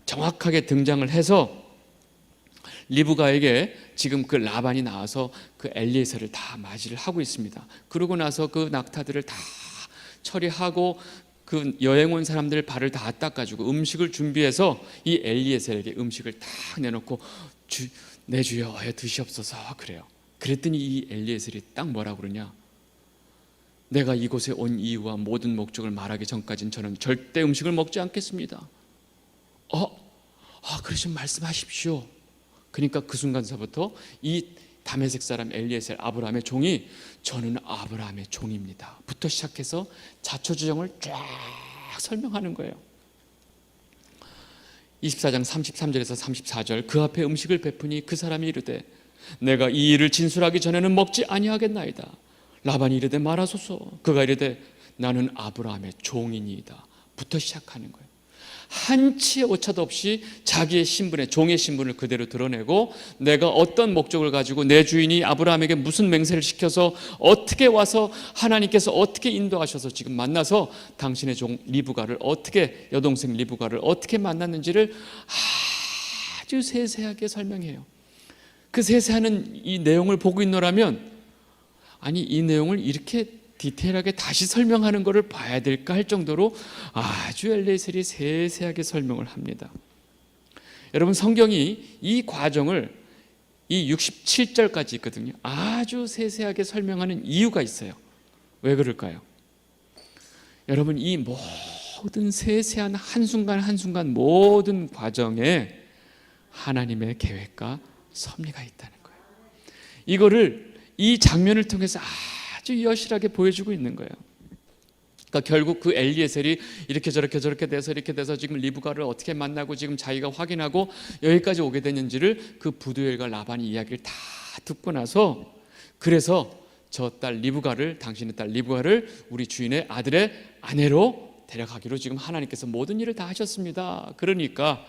정확하게 등장을 해서 리브가에게 지금 그 라반이 나와서 그 엘리에셀을 다 맞이를 하고 있습니다. 그러고 나서 그 낙타들을 다 처리하고 그 여행 온 사람들 발을 다 닦아주고 음식을 준비해서 이 엘리에셀에게 음식을 다 내놓고 내 주여 드시옵소서 그래요. 그랬더니 이 엘리에셀이 딱 뭐라고 그러냐? 내가 이곳에 온 이유와 모든 목적을 말하기 전까지는 저는 절대 음식을 먹지 않겠습니다. 그러시면 말씀하십시오. 그러니까 그 순간서부터 이 다메섹 사람 엘리에셀 아브라함의 종이 저는 아브라함의 종입니다 부터 시작해서 자초지종을 쫙 설명하는 거예요. 24장 33절에서 34절 그 앞에 음식을 베푸니 그 사람이 이르되 내가 이 일을 진술하기 전에는 먹지 아니하겠나이다. 라반이 이르되 말하소서. 그가 이르되 나는 아브라함의 종이니이다 부터 시작하는 거예요. 한치의 오차도 없이 자기의 신분의 종의 신분을 그대로 드러내고 내가 어떤 목적을 가지고 내 주인이 아브라함에게 무슨 맹세를 시켜서 어떻게 와서 하나님께서 어떻게 인도하셔서 지금 만나서 당신의 종 리브가를 어떻게 여동생 리브가를 어떻게 만났는지를 아주 세세하게 설명해요. 그 세세한 이 내용을 보고 있노라면 아니 이 내용을 이렇게 디테일하게 다시 설명하는 것을 봐야 될까 할 정도로 아주 엘리에셀이 세세하게 설명을 합니다. 여러분 성경이 이 과정을 이 67절까지 있거든요. 아주 세세하게 설명하는 이유가 있어요. 왜 그럴까요? 여러분 이 모든 세세한 한순간 한순간 모든 과정에 하나님의 계획과 섭리가 있다는 거예요. 이거를 이 장면을 통해서 아주 여실하게 보여주고 있는 거예요. 그러니까 결국 그 엘리에셀이 이렇게 저렇게 돼서 이렇게 돼서 지금 리브가를 어떻게 만나고 지금 자기가 확인하고 여기까지 오게 됐는지를 그 부두엘과 라반이 이야기를 다 듣고 나서, 그래서 저 딸 리브가를, 당신의 딸 리브가를 우리 주인의 아들의 아내로 데려가기로 지금 하나님께서 모든 일을 다 하셨습니다. 그러니까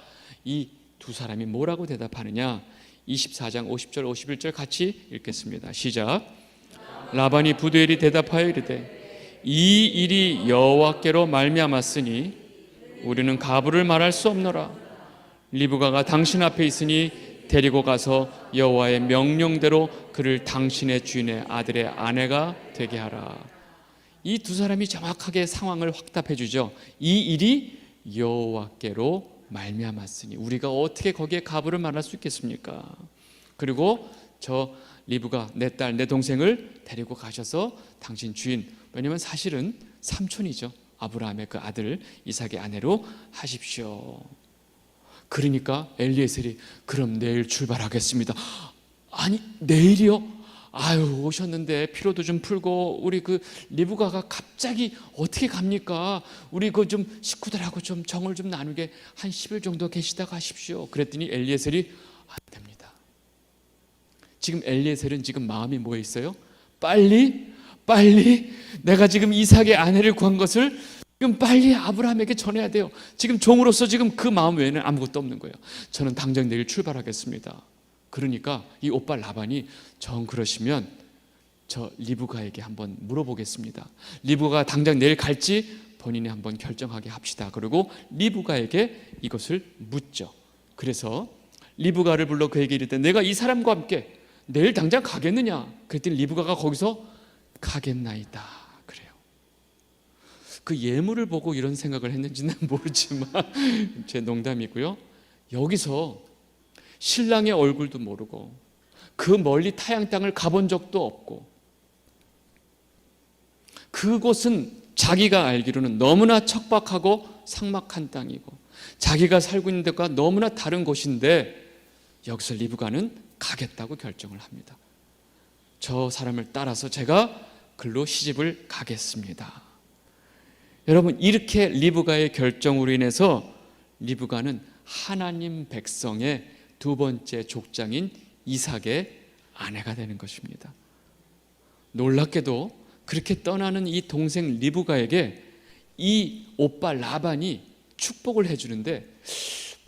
이 두 사람이 뭐라고 대답하느냐, 24장 50절 51절 같이 읽겠습니다. 시작. 라반이 부두엘이 대답하여 이르되 이 일이 여호와께로 말미암았으니 우리는 가부를 말할 수 없노라. 리브가가 당신 앞에 있으니 데리고 가서 여호와의 명령대로 그를 당신의 주인의 아들의 아내가 되게 하라. 이 두 사람이 정확하게 상황을 확답해 주죠. 이 일이 여호와께로 말미암았으니 우리가 어떻게 거기에 가부를 말할 수 있겠습니까? 그리고 저 리브가 내 딸, 내 동생을 데리고 가셔서 당신 주인, 왜냐면 사실은 삼촌이죠, 아브라함의 그 아들 이삭의 아내로 하십시오. 그러니까 엘리에셀이 그럼 내일 출발하겠습니다. 아니 내일이요? 아유 오셨는데 피로도 좀 풀고 우리 그 리브가가 갑자기 어떻게 갑니까? 우리 그 좀 식구들하고 좀 정을 좀 나누게 한 10일 정도 계시다가 하십시오. 그랬더니 엘리에셀이 안 됩니다. 지금 엘리에셀은 지금 마음이 뭐에 있어요? 빨리 내가 지금 이삭의 아내를 구한 것을 지금 빨리 아브라함에게 전해야 돼요. 지금 종으로서 지금 그 마음 외에는 아무것도 없는 거예요. 저는 당장 내일 출발하겠습니다. 그러니까 이 오빠 라반이 정 그러시면 저 리브가에게 한번 물어보겠습니다. 리브가가 당장 내일 갈지 본인이 한번 결정하게 합시다. 그리고 리브가에게 이것을 묻죠. 그래서 리브가를 불러 그에게 이르되 내가 이 사람과 함께 내일 당장 가겠느냐? 그랬더니 리브가가 거기서 가겠나이다 그래요. 그 예물을 보고 이런 생각을 했는지는 모르지만 제 농담이고요. 여기서 신랑의 얼굴도 모르고 그 멀리 타양 땅을 가본 적도 없고 그곳은 자기가 알기로는 너무나 척박하고 삭막한 땅이고 자기가 살고 있는 데가 너무나 다른 곳인데 여기서 리브가는 가겠다고 결정을 합니다. 저 사람을 따라서 제가 글로 시집을 가겠습니다. 여러분 이렇게 리브가의 결정으로 인해서 리브가는 하나님 백성의 두 번째 족장인 이삭의 아내가 되는 것입니다. 놀랍게도 그렇게 떠나는 이 동생 리브가에게 이 오빠 라반이 축복을 해주는데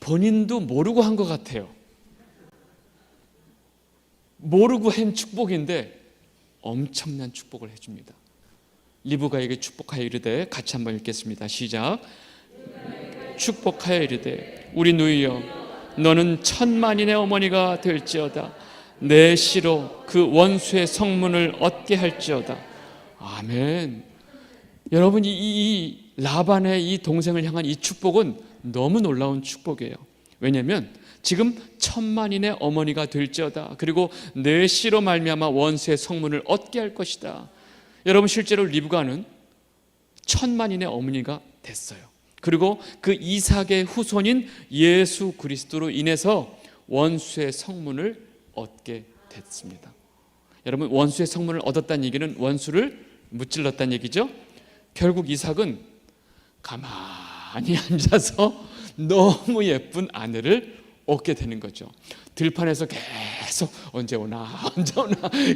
본인도 모르고 한 것 같아요. 모르고 한 축복인데 엄청난 축복을 해줍니다. 리브가에게 축복하여 이르되, 같이 한번 읽겠습니다. 시작. 축복하여 이르되 우리 누이여 너는 천만인의 어머니가 될지어다. 내 씨로 그 원수의 성문을 얻게 할지어다. 아멘. 여러분 이 라반의 이 동생을 향한 이 축복은 너무 놀라운 축복이에요. 왜냐하면 지금 천만인의 어머니가 될지어다. 그리고 내 씨로 말미암아 원수의 성문을 얻게 할 것이다. 여러분 실제로 리브가는 천만인의 어머니가 됐어요. 그리고 그 이삭의 후손인 예수 그리스도로 인해서 원수의 성문을 얻게 됐습니다. 여러분 원수의 성문을 얻었다는 얘기는 원수를 무찔렀다는 얘기죠. 결국 이삭은 가만히 앉아서 너무 예쁜 아내를 얻게 되는 거죠. 들판에서 계속 언제 오나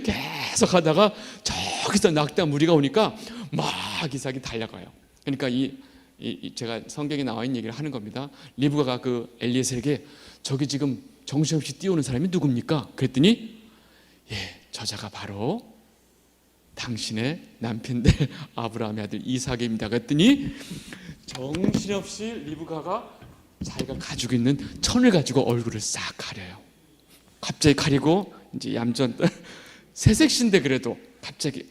계속 하다가 저기서 낙타 무리가 오니까 막 이삭이 달려가요. 그러니까 제가 성경에 나와 있는 얘기를 하는 겁니다. 리브가가 그 엘리에셀에게 저기 지금 정신없이 뛰어오는 사람이 누굽니까? 그랬더니 저자가 바로 당신의 남편들 아브라함의 아들 이삭입니다. 그랬더니 정신없이 리브가가 자기가 가지고 있는 천을 가지고 얼굴을 싹 가려요. 갑자기 가리고 이제 얌전 새색시인데 그래도 갑자기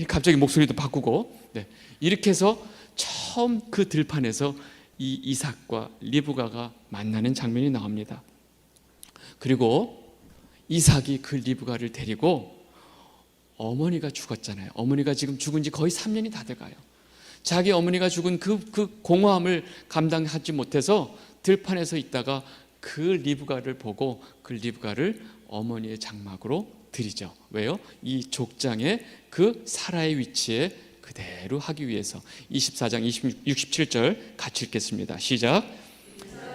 갑자기 목소리도 바꾸고 이렇게 해서 처음 그 들판에서 이 이삭과 리브가가 만나는 장면이 나옵니다. 그리고 이삭이 그 리브가를 데리고 어머니가 죽었잖아요. 어머니가 지금 죽은 지 거의 3년이 다 돼가요. 자기 어머니가 죽은 그 공허함을 감당하지 못해서 들판에서 있다가 그 리브가를 보고 그 리브가를 어머니의 장막으로 드리죠. 왜요? 이 족장의 그 사라의 위치에 그대로 하기 위해서. 24장 67절 같이 읽겠습니다. 시작.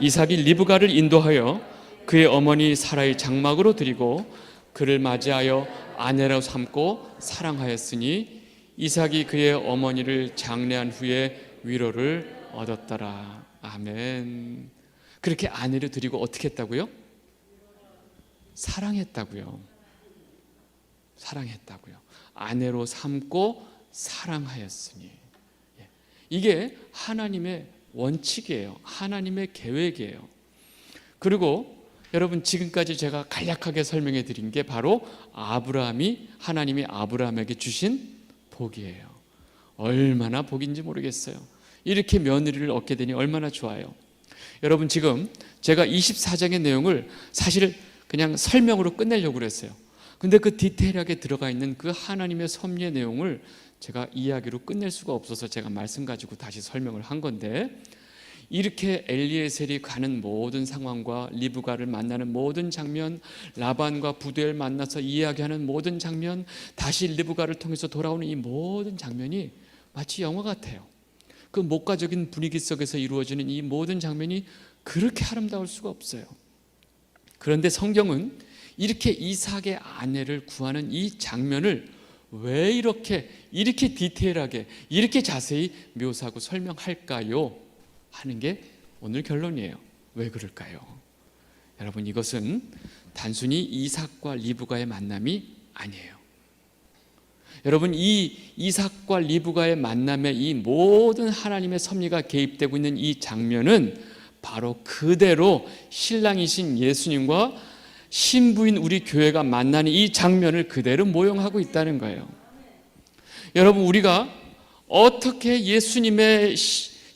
이삭이 리브가를 인도하여 그의 어머니 사라의 장막으로 드리고 그를 맞이하여 아내로 삼고 사랑하였으니 이삭이 그의 어머니를 장례한 후에 위로를 얻었더라. 아멘. 그렇게 아내를 드리고 어떻게 했다고요? 사랑했다고요. 사랑했다고요. 아내로 삼고 사랑하였으니. 이게 하나님의 원칙이에요. 하나님의 계획이에요. 그리고 여러분, 지금까지 제가 간략하게 설명해 드린 게 바로 하나님이 아브라함에게 주신 복이에요. 얼마나 복인지 모르겠어요. 이렇게 며느리를 얻게 되니 얼마나 좋아요. 여러분, 지금 제가 24장의 내용을 사실 그냥 설명으로 끝내려고 그랬어요. 근데 그 디테일하게 들어가 있는 그 하나님의 섭리의 내용을 제가 이야기로 끝낼 수가 없어서 제가 말씀 가지고 다시 설명을 한 건데, 이렇게 엘리에셀이 가는 모든 상황과 리브가를 만나는 모든 장면, 라반과 부두엘 만나서 이야기하는 모든 장면, 다시 리브가를 통해서 돌아오는 이 모든 장면이 마치 영화 같아요. 그 목가적인 분위기 속에서 이루어지는 이 모든 장면이 그렇게 아름다울 수가 없어요. 그런데 성경은 이렇게 이삭의 아내를 구하는 이 장면을 왜 이렇게 디테일하게 이렇게 자세히 묘사하고 설명할까요? 하는 게 오늘 결론이에요. 왜 그럴까요? 여러분, 이것은 단순히 이삭과 리브가의 만남이 아니에요. 여러분, 이 이삭과 리브가의 만남에 이 모든 하나님의 섭리가 개입되고 있는 이 장면은 바로 그대로 신랑이신 예수님과 신부인 우리 교회가 만나는 이 장면을 그대로 모형하고 있다는 거예요. 여러분, 우리가 어떻게 예수님의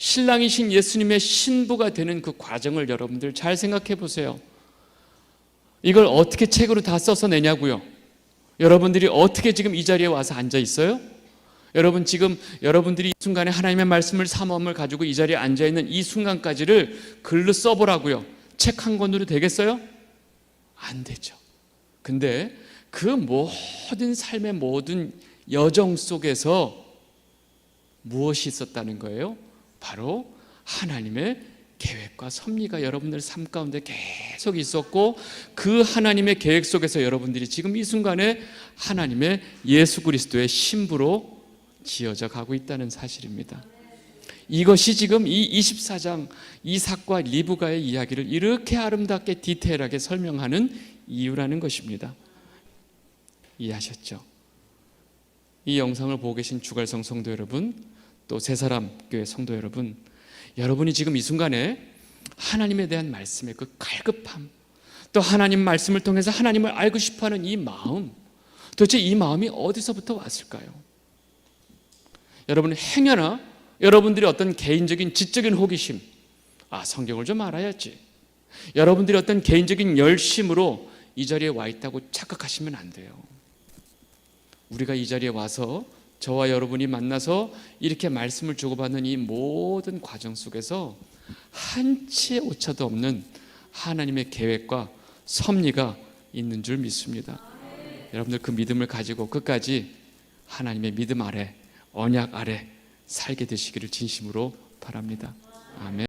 신랑이신 예수님의 신부가 되는 그 과정을 여러분들 잘 생각해 보세요. 이걸 어떻게 책으로 다 써서 내냐고요? 여러분들이 어떻게 지금 이 자리에 와서 앉아 있어요? 여러분, 지금 여러분들이 이 순간에 하나님의 말씀을 사모함을 가지고 이 자리에 앉아 있는 이 순간까지를 글로 써보라고요. 책 한 권으로 되겠어요? 안 되죠. 근데 그 모든 삶의 모든 여정 속에서 무엇이 있었다는 거예요? 바로 하나님의 계획과 섭리가 여러분들 삶 가운데 계속 있었고, 그 하나님의 계획 속에서 여러분들이 지금 이 순간에 하나님의 예수 그리스도의 신부로 지어져 가고 있다는 사실입니다. 이것이 지금 이 24장 이삭과 리브가의 이야기를 이렇게 아름답게 디테일하게 설명하는 이유라는 것입니다. 이해하셨죠? 이 영상을 보고 계신 주갈성 성도 여러분, 또 새사람 교회 성도 여러분, 여러분이 지금 이 순간에 하나님에 대한 말씀의 그 갈급함, 또 하나님 말씀을 통해서 하나님을 알고 싶어하는 이 마음, 도대체 이 마음이 어디서부터 왔을까요? 여러분, 행여나 여러분들이 어떤 개인적인 지적인 호기심, 성경을 좀 알아야지, 여러분들이 어떤 개인적인 열심으로 이 자리에 와 있다고 착각하시면 안 돼요. 우리가 이 자리에 와서 저와 여러분이 만나서 이렇게 말씀을 주고받는 이 모든 과정 속에서 한치의 오차도 없는 하나님의 계획과 섭리가 있는 줄 믿습니다. 여러분들 그 믿음을 가지고 끝까지 하나님의 믿음 아래, 언약 아래 살게 되시기를 진심으로 바랍니다. 아멘.